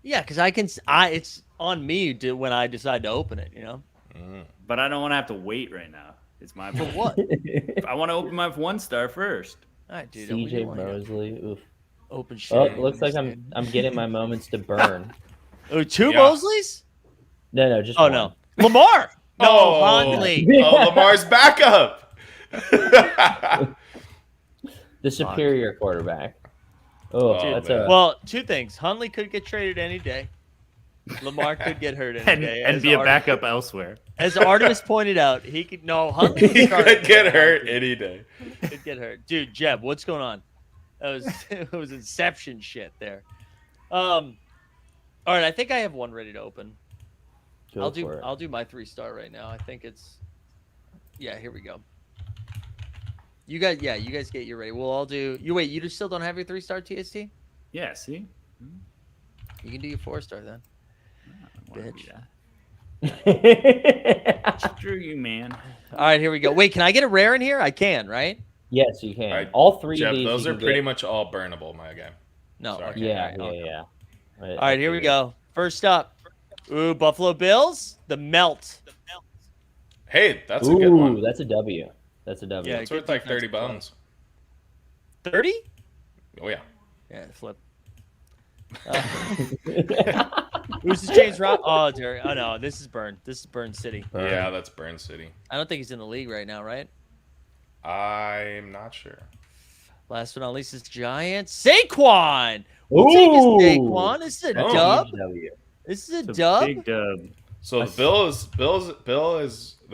Yeah, because it's on me when I decide to open it, But I don't want to have to wait right now. It's my for what? I want to open my 1-star first. All right, dude. CJ Mosley. Oof. Open shit. Oh, it looks like I'm getting my moments to burn. Oh, two Yeah. Mosleys? No, just Oh one. no, Lamar. No, Oh. Hundley. Oh, Lamar's backup. The superior quarterback. Oh, Dude, that's man. a Well, two things. Hundley could get traded any day. Lamar could get hurt any day. and as be a Artemis- backup elsewhere. As Artemis pointed out, he could Hundley He start- could get hurt any day. Could get hurt, dude. Jeb, what's going on? That was it was Inception shit there. All right, I think I have one ready to open. go for it. I'll do my 3-star right now. I think it's here we go. You guys get your ready. We'll all do you just still don't have your 3-star TST? Yeah, see? You can do your 4-star then. Bitch. Screw you, man. All right, here we go. Wait, can I get a rare in here? I can, right? Yes, you can. All right, All three Jeb, of these. those you are can pretty get. much all burnable, my guy. No. Sorry. Okay, Yeah. All right, here we go. First up. Ooh, Buffalo Bills. The melt. Hey, that's a good one. That's a W. That's a W. Yeah, It's good worth like 30 defensive play. bones. 30? Oh, yeah. Yeah, flip. Who's the James Rob? Oh, Derek. Oh no, this is Burn. This is Burn City. Yeah, that's Burn City. I don't think he's in the league right now, right? I'm not sure. Last but not least is Giants. Saquon. We'll take his Saquon. This is a Oh. dub. W. This is a It's a dub. big dub. So the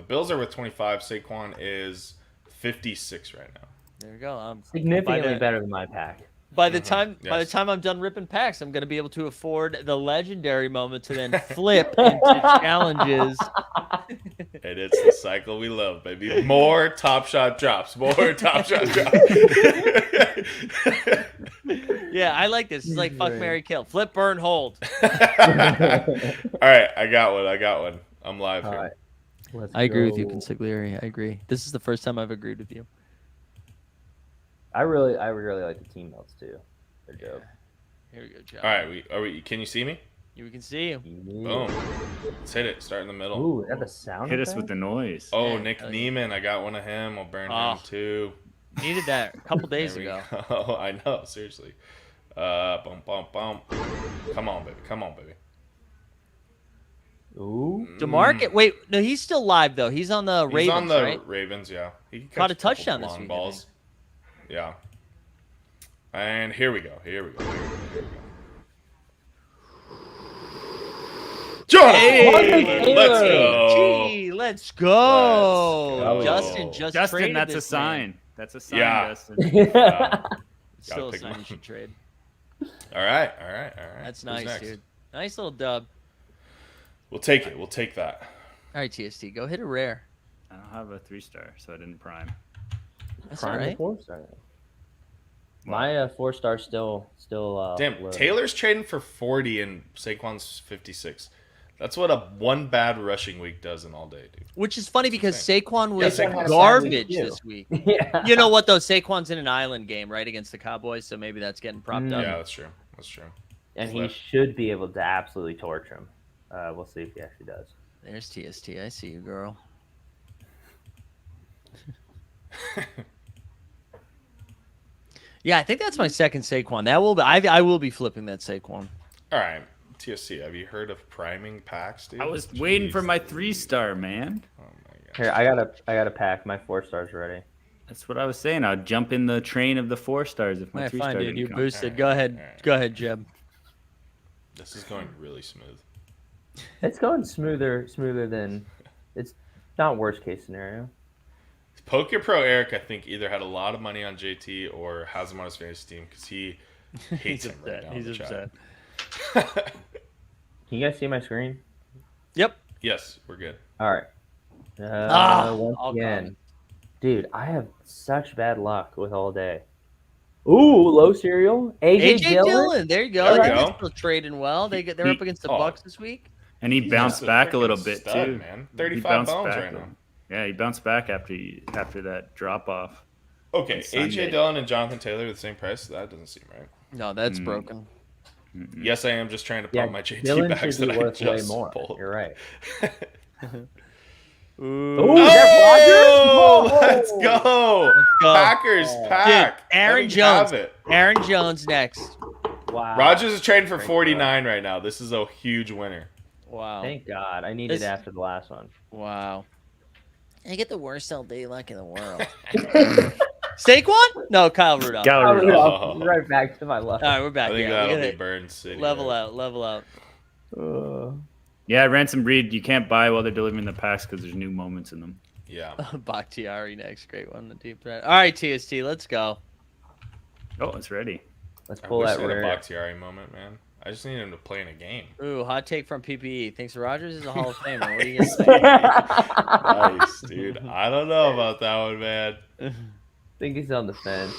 Bills are with 25. Saquon is 56 right now. There we go. Significantly better than my pack. By the time Yes. I'm done ripping packs, I'm going to be able to afford the legendary moment to then flip into challenges. And it's the cycle we love, baby. More Top Shot drops. More Top Shot drops. Yeah, I like this. It's like fuck, marry, kill. Flip, burn, hold. All right, I got one. I'm live All here. right. Let's I agree with you, go. Consigliere. I agree. This is the first time I've agreed with you. I really like the team melts too. They're dope. Here we go, John. All right, can you see me? We can see you. Boom. Let's hit it. Start in the middle. Ooh, is that the sound? Hit us effect? with the noise. Oh, Yeah, Nick hell yeah. Neiman. I got one of him. I'll burn Oh. him too. Needed that a couple days There we ago. go. I know, seriously. Bump. Come on, baby. Ooh. DeMarcus, wait, no, he's still live though. He's on the Ravens, He's on the right? Ravens, yeah. He can Caught a catch couple touchdown this long week, I balls. Yeah. And here we go. John! Hey! Let's go. Gee, let's go. Let's go. Justin just Justin, traded that's a this man. sign. That's a sign, Yeah. Justin. Still a pick sign him you up. should trade. All right. That's Who's nice, next? dude. Nice little dub. We'll take it. We'll take that. All right, TST, go hit a rare. I don't have a 3-star, so I didn't prime. That's all Prime right. 4-star. My 4-star still. Damn, low. Taylor's trading for 40 and Saquon's 56. That's what a one bad rushing week does in all day, dude. Which is funny because insane. Saquon was Saquon had a bad garbage week, too. this week. Yeah. You know what though? Saquon's in an island game, right, against the Cowboys, so maybe that's getting propped up. Yeah, that's true. And he Flip. should be able to absolutely torch him. We'll see if he actually does. There's TST. I see you, girl. Yeah, I think that's my second Saquon. That will be. I will be flipping that Saquon. All right, TSC, have you heard of priming packs, dude? I was waiting for Jeez. my 3-star, man. Oh my god. Here, I got a pack. My 4-star's ready. That's what I was saying. I'd jump in the train of the 4-stars if my Yeah, 3-star fine, dude. didn't You're come. boosted. All right. Go ahead, Jeb. This is going really smooth. It's going smoother than. It's not worst case scenario. Poker Pro Eric, I think, either had a lot of money on JT or has him on his fantasy team because he hates him right now. in He's the upset. chat. Can you guys see my screen? Yep. Yes, we're good. All right. all Once again, gone. dude, I have such bad luck with all day. Ooh, low cereal. AJ Dillon. There you go. There we They're go. still trading well. They're up against the Oh. Bucks this week. And he bounced He's back a little freaking bit stud, too. man. He 35 bounced bones back right a- now. Yeah, he bounced back after that drop off. Okay, On Sunday. AJ Dillon and Jonathan Taylor the same price. That doesn't seem right. No, that's broken. Yes, I am just trying to Yeah, pop my JT Dillon bags should that be I worth way just more. pulled. You're right. Ooh, is that Oh, Rodgers? let's go. go. Packers pack. Dude, Aaron Let me Jones. have it. Aaron Jones next. Wow. Rodgers is trading for Great 49 right now. This is a huge winner. Wow. Thank God. I needed This- after the last one. Wow. I get the worst LD luck in the world. Saquon? No, Kyle Rudolph. Kyle Oh, Rudolph. yeah, right back to my left. All right, we're back. I think Yeah, we that'll be gotta Burn City. level right? out. Level out. Yeah, Ransom Breed, you can't buy while they're delivering the packs because there's new moments in them. Yeah. Bakhtiari next. Great one. The deep threat. All right, TST. Let's go. Oh, it's ready. Let's I pull wish that I had a rare. Bakhtiari moment, man. I just need him to play in a game. Ooh, hot take from PPE. Thinks Rodgers is a Hall of Famer. What are you gonna say? Nice, dude. I don't know about that one, man. think he's on the fence.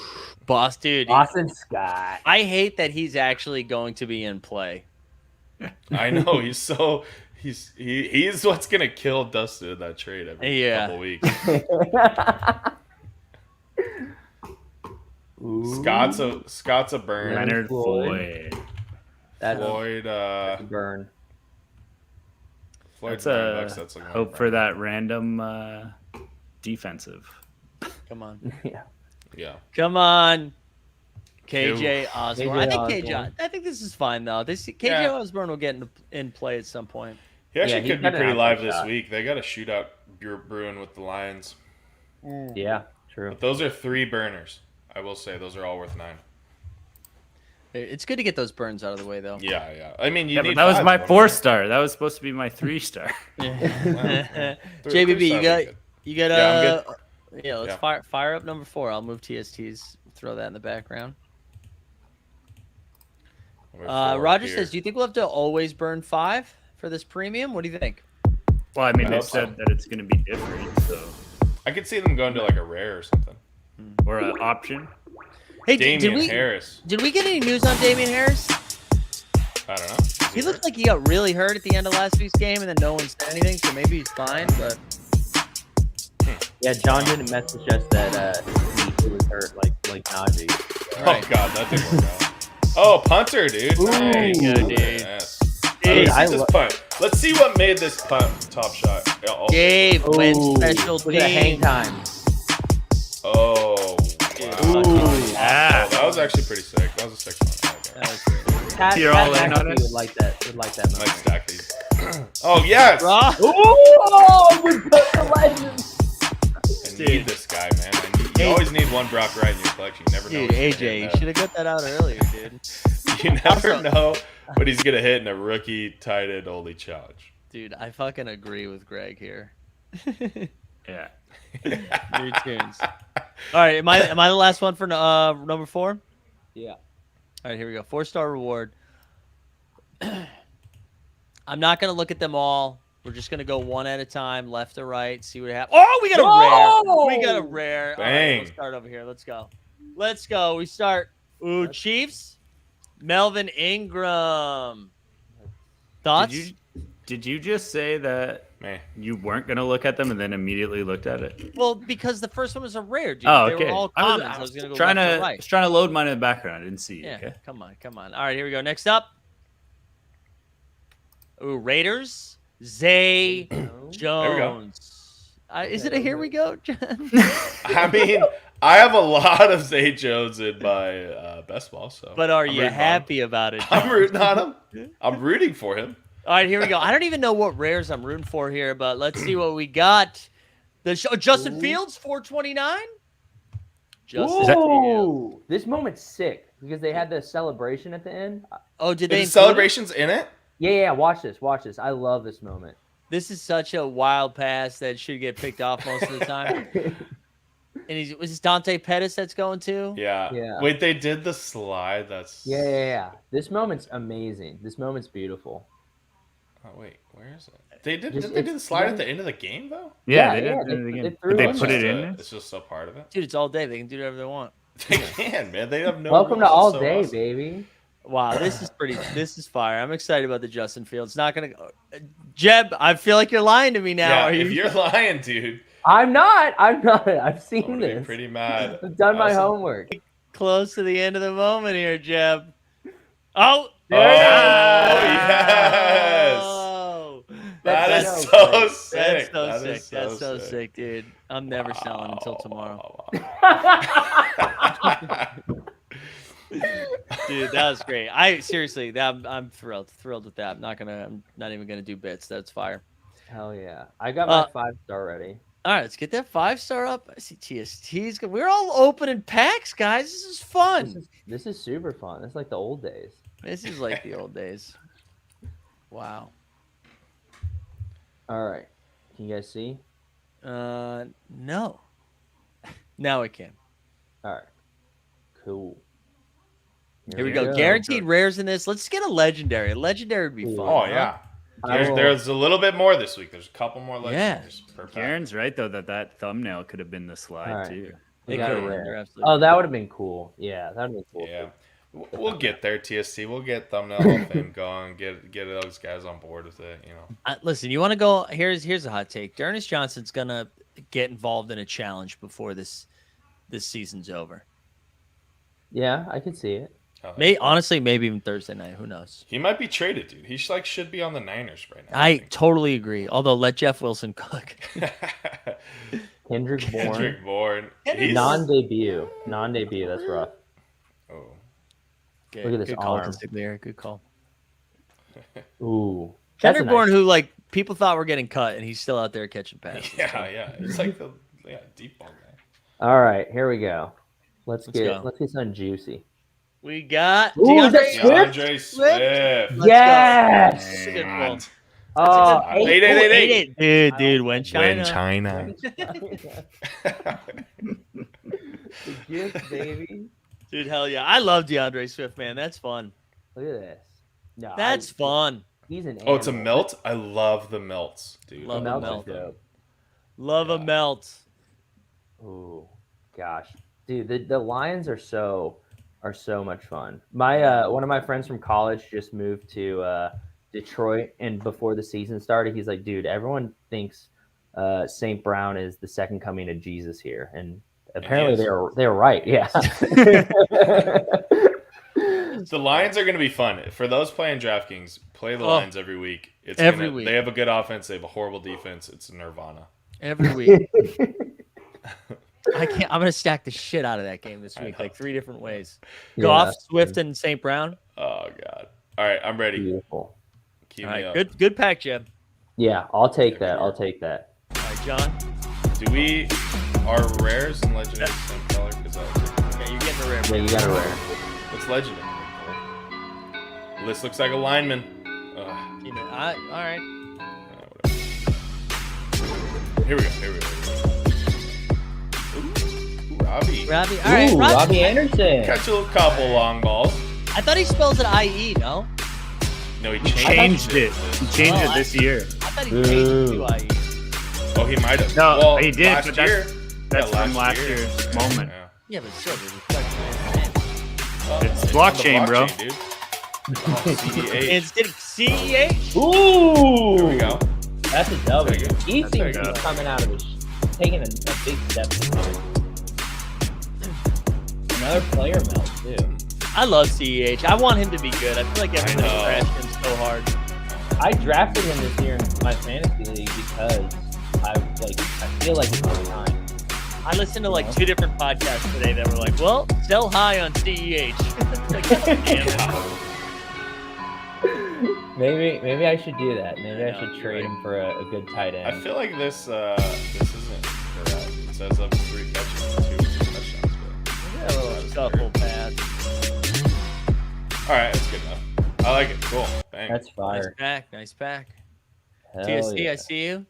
Boss, dude. Austin Scott. I hate that he's actually going to be in play. I know he's so he's what's gonna kill Dustin in that trade every Yeah. couple weeks. Scott's a burn. Leonard Floyd. Floyd. That's Floyd a burn. Floyd's That's $9. That's looking like Hope a for burn. that random defensive. Come on. Yeah. Yeah. Come on. KJ Osborne. I think Osborne. I think this is fine though. KJ Yeah. Osborne will get in play at some point. He actually he's could be got an pretty outside live this shot. week. They got a shootout brewing with the Lions. Yeah, true. But those are 3 burners. I will say those are all worth 9. It's good to get those burns out of the way though. Yeah, yeah. I mean, you Yeah, need but that was 5 my of them. 4-star. That was supposed to be my 3-star. JBB, you got Yeah, I'm yeah, let's fire up number 4. I'll move TSTs. Throw that in the background. Roger says, "Do you think we'll have to always burn 5 for this premium? What do you think?" Well, I mean, I they hope so. said that it's going to be different, so I could see them going to like a rare or something. or an option. Hey, Damian Harris. did we get any news on Damian Harris? I don't know. Is He hurt? looked like he got really hurt at the end of last week's game, and then no one said anything, so maybe he's fine. But Yeah, John didn't message us that he was hurt like Najee. Right. Oh god, that didn't work out. Oh, punter, dude. there you go, dude. Yes. Dude, Let's see this punt. Let's see what made this punt top shot. Yeah, oh. Gabe wins Ooh, special look at that hang team. time. Oh, wow. Yeah. Oh, that was actually pretty sick. That was a sick one. Okay. That was great. Pat You're all in on McAfee it? would like that. Would like that. Might moment. stack these. Oh yes. Oh, we put the legends. I need this guy, man. You always need one Brock Wright in your collection. You never know. Dude, what he's AJ, gonna you hit should have got that out earlier, dude. You never Also- know what he's gonna hit in a rookie tight end only challenge. Dude, I fucking agree with Greg here. Yeah. New tunes. All right, am I the last one for number 4? Yeah. All right, here we go. 4-star reward. I'm not gonna look at them all. We're just gonna go one at a time, left to right, see what happens. Oh, we got a Whoa! rare. We got a rare. All right, Bang. we'll start over here. Let's go. Let's go. We start. Ooh, Chiefs. Melvin Ingram. Thoughts? Did you just say that Man. you weren't going to look at them and then immediately looked at it? Well, because the first one was a rare, dude. Oh, They okay. were all I commons. was, I was gonna go trying left to to right. trying to load mine in the background. I didn't see it. Yeah, Okay. come on. All right, here we go. Next up. Ooh, Raiders. Zay Jones. Is it a here we go, John? I mean, I have a lot of Zay Jones in my best ball, so. But are I'm you rooting on him. happy about it? I'm John? rooting on him. I'm rooting for him. All right, here we go. I don't even know what rares I'm rooting for here, but let's see what we got. Justin Fields, 429. Justin Fields. Ooh, this moment's sick because they had the celebration at the end. Oh, did The they include it? celebrations in it? Yeah. Watch this. I love this moment. This is such a wild pass that should get picked off most of the time. And was this Dante Pettis that's going to? Yeah. Yeah. Wait, they did the slide. That's. Yeah. This moment's amazing. This moment's beautiful. Oh wait, where is it? Didn't Just- they do the slide yeah. at the end of the game though? Yeah, Yeah, they did. yeah, They did it they again. threw But they it in put there. it in there. It's just a part of it. Dude, it's all day. They can do whatever they want. They can, man. They have no. Welcome to rules. all It's so day, awesome. baby. Wow, this is fire. I'm excited about the Justin Fields. Not gonna Jeb, I feel like you're lying to me now. Yeah, Are you if you're lying, dude, I'm not. I've I'm seen gonna be this. pretty mad. I've done my Awesome. homework. close to the end of the moment here, Jeb? Oh, Oh, yes. Oh, That is no so great. sick. That's so That sick. is That's so sick, dude. I'm never selling until tomorrow. Dude, that was great. I seriously, I'm thrilled with that. I'm not even gonna do bits. That's fire. Hell yeah. I got my 5-star ready. All right, let's get that 5-star up. I see TST's. We're all opening packs, guys. This is fun. This is super fun. It's like the old days. This is like the old days. Wow. All right. Can you guys see? No. Now I can. All right. Cool. Here we go. Guaranteed rares in this. Let's get a legendary. A legendary would be fun. Oh, huh? yeah. There's a little bit more this week. There's a couple more legendaries per pack. Garen's right though that thumbnail could have been the slide too. It got could a have. rare. Oh, that would have been cool. Yeah, that would have been cool. Yeah. We'll get there, TST. We'll get thumbnail Hall of Fame going. Get those guys on board with it. You know. Listen, you want to go? Here's a hot take. Ernest Johnson's gonna get involved in a challenge before this season's over. Yeah, I can see it. Honestly, maybe even Thursday night. Who knows? He might be traded, dude. He should be on the Niners right now. I totally agree. Although, let Jeff Wilson cook. Kendrick Bourne. Non-debut. That's rough. Oh. Good, look at this good call, arm. Good call. Ooh. Kendrick Bourne, who like people thought were getting cut, and he's still out there catching passes. Yeah. It's like the deep ball guy. All right, here we go. Let's go. get something juicy. We got DeAndre Swift. Yes. Good pull. Oh, 8. Dude, when China. The gift, baby. Dude, hell yeah. I love DeAndre Swift, man. That's fun. Look at this. No, That's fun. He's an Oh, it's a animal. melt? I love the melts, dude. Love The a melt's melt. dope. Love a melt. Ooh, gosh, dude, the Lions are so much fun. My one of my friends from college just moved to Detroit, and before the season started, he's like, "Dude, everyone thinks St. Brown is the second coming of Jesus here," and apparently they were right. Yeah. The Lions are going to be fun. For those playing DraftKings, play the Lions every week. Every week. They have a good offense. They have a horrible defense. It's nirvana. Every week. I'm going to stack the shit out of that game this week, like 3 different ways. Goff, Swift, and St. Brown. Oh, God. All right, I'm ready. Beautiful. Keep All me right, up. good pack, Jeb. Yeah, I'll take that. All right, John. Are rares and legendaries the same color? Yeah, you're getting a rare. Yeah, you got a rare. What's legendary? This looks like a lineman. All right. Here we go. Ooh, Robbie. All right, Robbie Anderson. Catch a couple long balls. I thought he spells it IE, no? No, he Changed it. He changed it this year. I thought he changed it to IE. Oh, he might have. No, well, he did, last but year. That's from last year's moment. Yeah, but still, there's a question. It's blockchain, bro. Dude. CEH. Instead of CEH? Ooh. There we go. That's a W. There you go. He That's seems a to be go. coming out of his, taking a big step. Another player melt too. I love CEH. I want him to be good. I feel like everybody's trashed him so hard. I drafted him this year in my fantasy league because I feel like it's my time. I listened to like 2 different podcasts today that were like, well, sell high on CEH. Like, God damn it. Maybe I should do that. Maybe I know, should you're trade right. him for a good tight end. I feel like this isn't correct. It says up to 3 catches and 2 touchdowns. Yeah, a little shuffle pass. All right, that's good enough. I like it. Cool. Bang. That's fire. Nice pack. Hell TSC, yeah. I see you.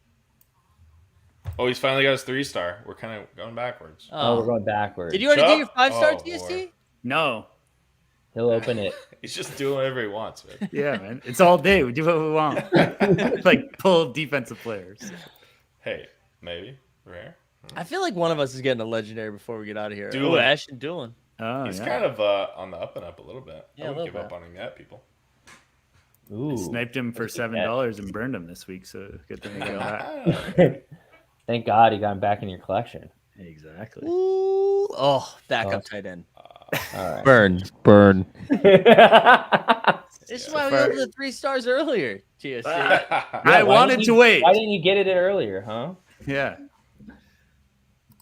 Oh, he's finally got his 3-star. We're kind of going backwards. Oh, we're going backwards. Did you already get your 5-star Oh, TSC? Lord. No. He'll open it. He's just doing whatever he wants, man. Yeah, man. It's all day. We do what we want. Like pull defensive players. Hey, maybe rare. I feel like one of us is getting a legendary before we get out of here. Doolin. Oh, Ashton Doolin. Oh, He's yeah. kind of on the up and up a little bit. Yeah, I a wouldn't little give up bit. on him yet, people. Ooh. Sniped him for That's a good $7 and burned him this week. So good thing he got back. Thank God he got him back in your collection. Exactly. Ooh. Oh, backup tight end. All right. Burn. Yeah, This is Yeah. why we opened the 3 stars earlier, TSC. I why wanted didn't to you- wait. Why didn't you get it earlier, huh? Yeah.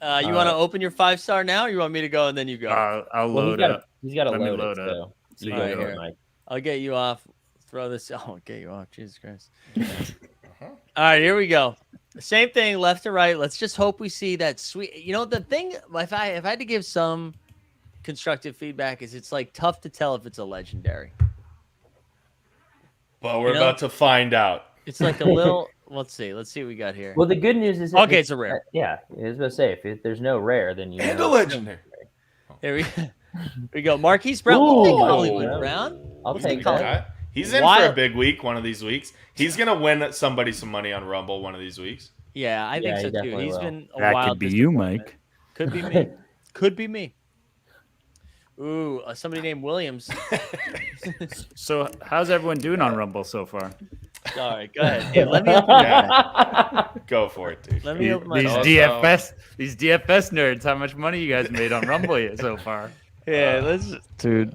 You want to open your 5-star now, or you want me to go and then you go? I'll Well, load up. he's got to Let me load load it. up. So So you you go go for it, here. Mike. I'll get you off. Throw this. Oh, I'll get you off. Jesus Christ. Uh-huh. All right, here we go. Same thing, left to right. Let's just hope we see that sweet. You know, the thing, if I had to give some constructive feedback, is it's like tough to tell if it's a legendary. But we're You know? about to find out. It's like a little. Let's see what we got here. Well, the good news is Okay, it's a rare. Yeah, I was gonna say if there's no rare, then you And a know. legendary. Here we go. Marquise Brown. We'll take Ooh, Hollywood Brown. Brown. I'll We'll take take that. Hollywood. He's in for a Wild- big week one of these weeks. He's gonna win somebody some money on Rumble one of these weeks. Yeah, I think Yeah, he so too. definitely He's will. been a That wild could be you, disappointment. Mike. Could be me. Could be me. Ooh, somebody named Williams. So how's everyone doing on Rumble so far? All right, go ahead. Hey, let me open my Yeah. Go for it, dude. Let me open my These Also- these DFS nerds, how much money you guys made on Rumble yet so far? Yeah, let's dude.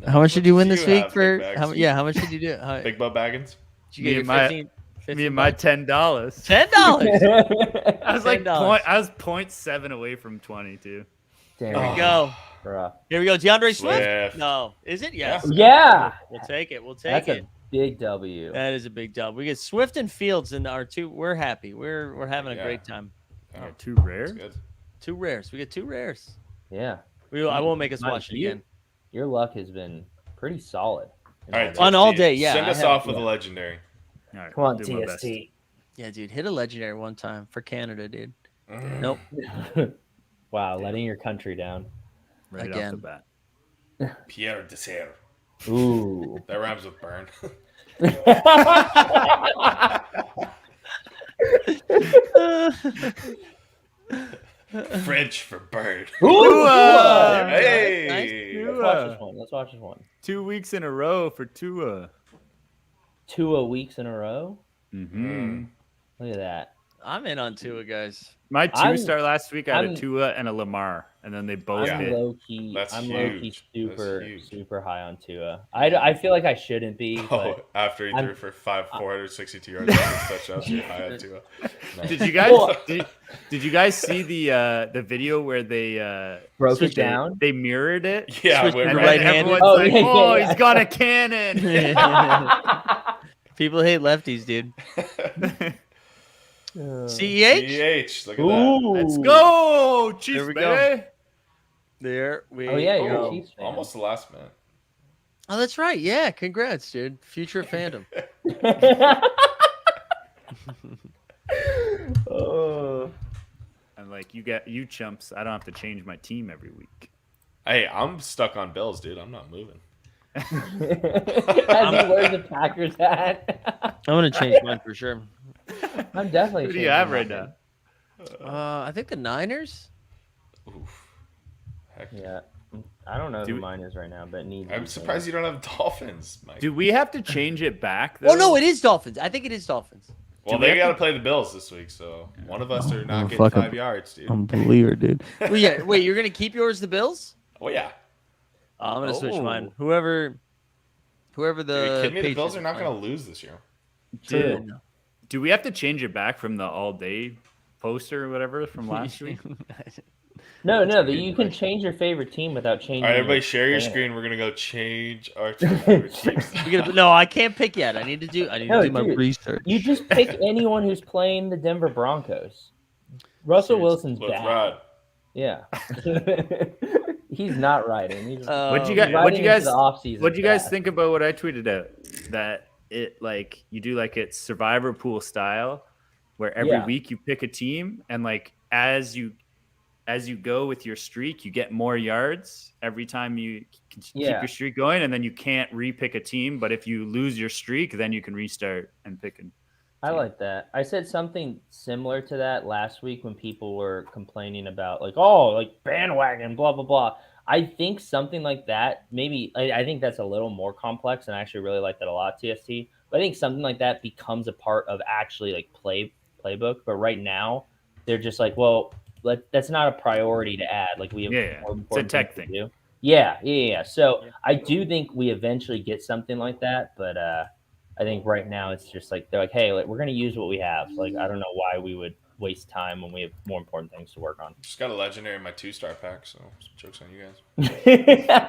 How much did you win do this you week have, for? Big Bags? How much did you do? Big Butt Baggins. Did you get your Me and 15 Me and my bucks? $10. $10. I was like $10. I was 0.7 away from 20 too. Damn. Here we go. Bruh. Here we go. DeAndre Swift. Swift. No, is it? Yes. Yeah, We'll take it. We'll take that's it. a big W. That is a big dub. We get Swift and Fields in our two. We're happy. We're having a Yeah. great time. Yeah, too rare. That's good. 2 rares. We get 2 rares. Yeah, I won't make us Mike, watch it you- again. Your luck has been pretty solid. All right, On all TST, day, yeah, Send I us have- off with a legendary. All right, Come on, I'll do my best. TST. Yeah, dude, hit a legendary one time for Canada, dude. Mm. Nope. Wow, letting your country down. Right off Again. the bat. Pierre Desser. Ooh. That rhymes with burn. French for bird. Ooh. Hey. Let's watch this one. Let's watch this one. 2 weeks in a row for Tua. 2 weeks in a row. Mm-hmm. Look at that. I'm in on Tua, guys. My I'm- 2-star last week, I had I'm- a Tua and a Lamar, and then they both Yeah. I'm hit. low key. That's I'm low key huge. super That's huge. super high on Tua. I feel like I shouldn't be. Oh, But after he I'm- threw for 462 yards and 6 touchdowns, you're high on Tua. Nice. Did you guys Well- did you guys see the video where they broke it switched down. They mirrored it. Yeah, Switch we're to And the then right-handed? everyone's Oh, like, yeah, "Oh, yeah. he's got a cannon." People hate lefties, dude. CEH? CH, look at that. Ooh. Let's go, Chiefs, There we baby. go. There we Oh, yeah, you're a Oh, Chiefs fan. almost the last man. Oh, that's right. Yeah, congrats, dude. Future fandom. Oh. And like you chumps, I don't have to change my team every week. Hey, I'm stuck on Bills, dude. I'm not moving. As he wears the Packers hat. I'm gonna change mine for sure. I'm definitely. Who do you changing have mine. right now? I think the Niners. Oof. Heck. Yeah, I don't know Do who we- mine is right now, but it needs. I'm surprised you don't have Dolphins, Mike. Do we have to change it back? Oh no, though? it is Dolphins. I think it is Dolphins. Well, we they have got to to- play the Bills this week, so one of us are not Oh, getting fuck 5 yards, dude. I'm a believer, dude. Well, yeah. Wait, you're gonna keep yours the Bills? Oh yeah. I'm gonna switch Oh. mine. Whoever Are you the kidding me? The Bills Patriots are not play. going to lose this year. True. Do we have to change it back from the all day poster or whatever from last week? No, you can change your favorite team without changing. All right, everybody, your share your banner. screen. We're going to go change our two favorite teams. No, I can't pick yet. I need to do No, do my dude, research. You just pick anyone who's playing the Denver Broncos. Russell Wilson's Let's bad. ride. Yeah. He's not riding. He's What'd you Um, guys- what'd you guys- What'd You guys think about what I tweeted out? That it like you do like it's survivor pool style, where every Yeah. week you pick a team, and like as you go with your streak, you get more yards every time you keep Yeah. your streak going, and then you can't repick a team. But if you lose your streak, then you can restart and pick a I like that. I said something similar to that last week when people were complaining about like bandwagon, blah blah blah. I think something like that, maybe I think that's a little more complex, and I actually really like that a lot, TST. But I think something like that becomes a part of actually like playbook. But right now, they're just like, well, that's not a priority to add. Like we have Yeah. more It's a important tech things thing. to do. Yeah. So I do think we eventually get something like that, but I think right now it's just like they're like, hey, like, we're gonna use what we have. Like I don't know why we would waste time when we have more important things to work on. Just got a legendary in my 2-star pack, so jokes on you guys.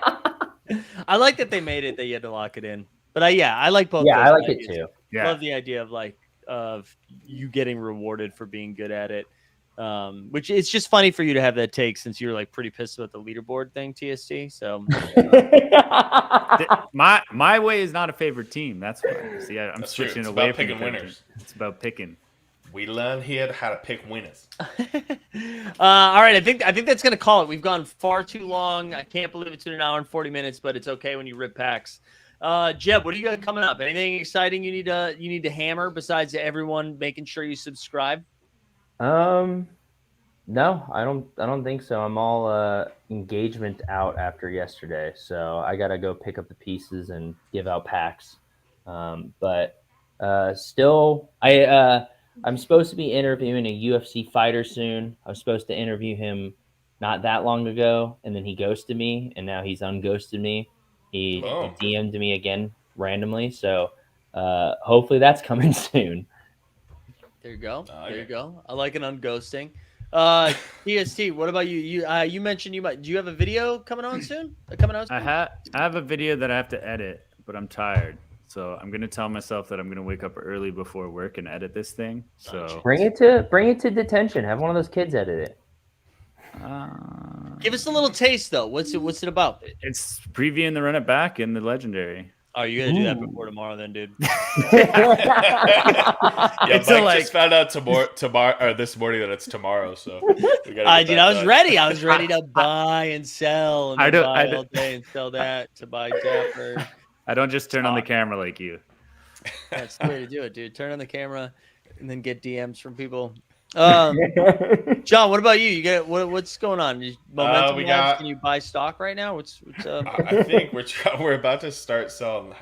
I like that they made it that you had to lock it in. But I like both. Yeah, those I like it ideas. too. Yeah. Love the idea of you getting rewarded for being good at it. Which it's just funny for you to have that take since you're like pretty pissed about the leaderboard thing, TST. So my way is not a favorite team. That's why. See, I'm That's true. switching It's away about from picking the winners. team. It's about picking. We learn here how to pick winners. all right, I think that's gonna call it. We've gone far too long. I can't believe it's been an hour and 40 minutes, but it's okay when you rip packs. Jeb, what do you got coming up? Anything exciting you need to hammer besides everyone making sure you subscribe? No, I don't think so. I'm all engagement out after yesterday, so I gotta go pick up the pieces and give out packs. But still, I'm supposed to be interviewing a UFC fighter soon. I was supposed to interview him not that long ago, and then he ghosted me, and now he's unghosted me. He DM'd me again randomly, so hopefully that's coming soon. There you go. Okay. There you go. I like an unghosting. TST, what about you? You mentioned do you have a video coming on soon? Coming out soon? I have a video that I have to edit, but I'm tired. So I'm gonna tell myself that I'm gonna wake up early before work and edit this thing. So Bring it to detention. Have one of those kids edit it. Give us a little taste though. What's it about? It's previewing the run it back in the legendary. Oh, you're gonna do that before tomorrow, then, dude. Yeah, It's Mike just found out tomorrow or this morning that it's tomorrow. So we gotta dude, I was ready. I was ready to buy and sell. And I buy don't- all day and sell that to buy Dapper. I don't just turn on the camera like you. That's the way to do it, dude. Turn on the camera and then get DMs from people. John, what about you? You get what's going on? Momentum Labs, can you buy stock right now? What's up? I think we're about to start selling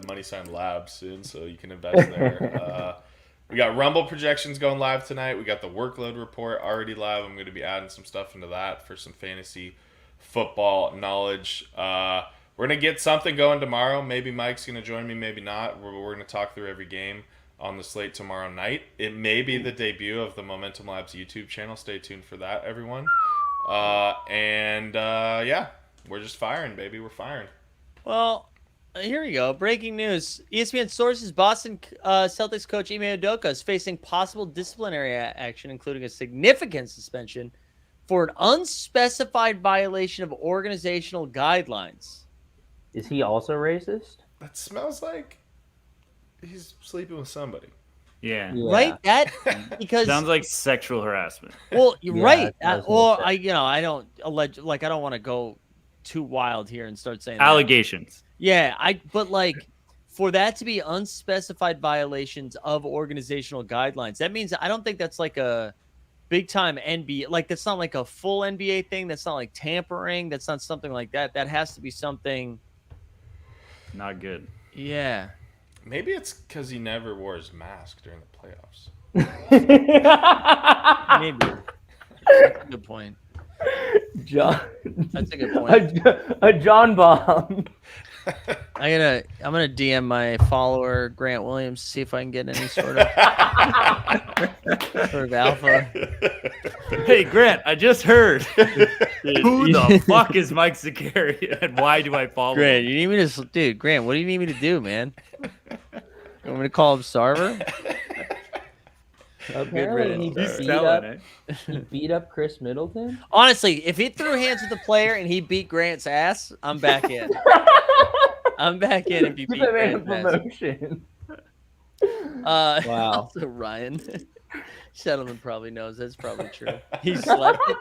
Money Sign Labs soon, so you can invest there. We got Rumble projections going live tonight. We got the workload report already live. I'm going to be adding some stuff into that for some fantasy football knowledge. We're going to get something going tomorrow. Maybe Mike's going to join me, maybe not. We're going to talk through every game on the slate tomorrow night. It may be the debut of the Momentum Labs YouTube channel. Stay tuned for that, everyone. Yeah, we're just firing, baby. We're firing. Well, here we go. Breaking news. ESPN sources Boston Celtics coach Ime Udoka is facing possible disciplinary action, including a significant suspension for an unspecified violation of organizational guidelines. Is he also racist? That smells like he's sleeping with somebody. Yeah. Right? That because Sounds like sexual harassment. well, you're right. that's Or what I don't allege I don't want to go too wild here and start saying that. Allegations. Yeah, but like for that to be unspecified violations of organizational guidelines, that means I don't think that's like a big time NBA. Like that's not like a full NBA thing. That's not like tampering. That's not something like that. That has to be something. Not good. Yeah. Maybe it's because he never wore his mask during the playoffs. Maybe. That's a good point. John. That's a good point. A John bomb. I'm gonna DM my follower Grant Williams to see if I can get any sort of alpha. Hey, Grant, I just heard. Who the fuck is Mike Zakarian and why do I follow Grant, him? you need me to dude, Grant, what do you need me to do, man? You want me to call him Sarver? Apparently he beat up Chris Middleton. Honestly, if he threw hands with the player and he beat Grant's ass, I'm back in. I'm back in if you beat Grant's ass. Promotion. Wow. Also, Ryan Shettleman probably knows that's probably true. He slept it.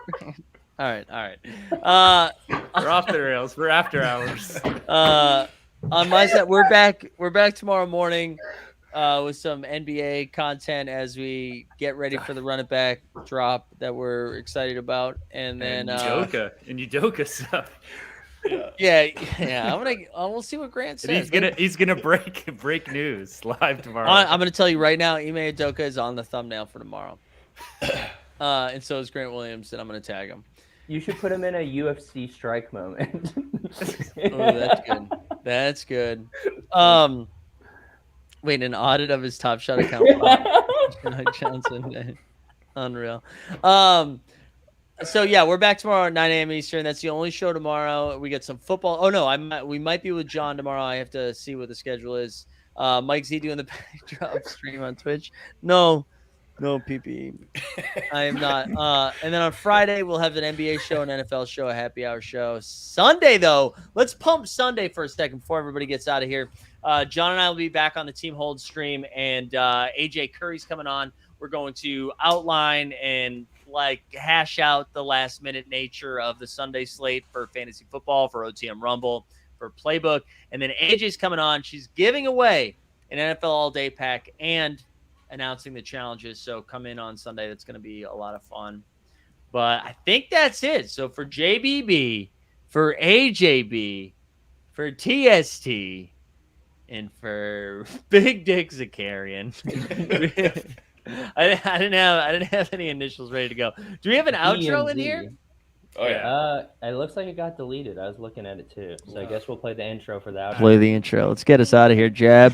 All right. We're off the rails. We're after hours. On my side, we're back tomorrow morning with some NBA content as we get ready for the run it back drop that we're excited about, and then Udoka stuff. Yeah. We'll see what Grant says. And he's gonna break news live tomorrow. I'm gonna tell you right now, Ime Udoka is on the thumbnail for tomorrow, and so is Grant Williams, and I'm gonna tag him. You should put him in a UFC strike moment. that's good. That's good. Wait, an audit of his Top Shot account. Mike Johnson. Unreal. So yeah, we're back tomorrow at 9 a.m. Eastern. That's the only show tomorrow. We get some football. Oh no, we might be with John tomorrow. I have to see what the schedule is. Mike Z doing the backdrop stream on Twitch. No PP. I am not. And then on Friday we'll have an NBA show, an NFL show, a happy hour show. Sunday though, let's pump Sunday for a second before everybody gets out of here. John and I will be back on the Team Hold stream, and AJ Curry's coming on. We're going to outline and hash out the last minute nature of the Sunday slate for fantasy football, for OTM Rumble, for Playbook. And then AJ's coming on. She's giving away an NFL all day pack and announcing the challenges. So come in on Sunday. That's going to be a lot of fun. But I think that's it. So for JBB, for AJB, for TST, and for Big Dick Zakarian. I didn't have any initials ready to go. Do we have an outro in here? Oh yeah. It looks like it got deleted. I was looking at it too. So I guess we'll play the intro for that. Play the intro. Let's get us out of here, Jeb.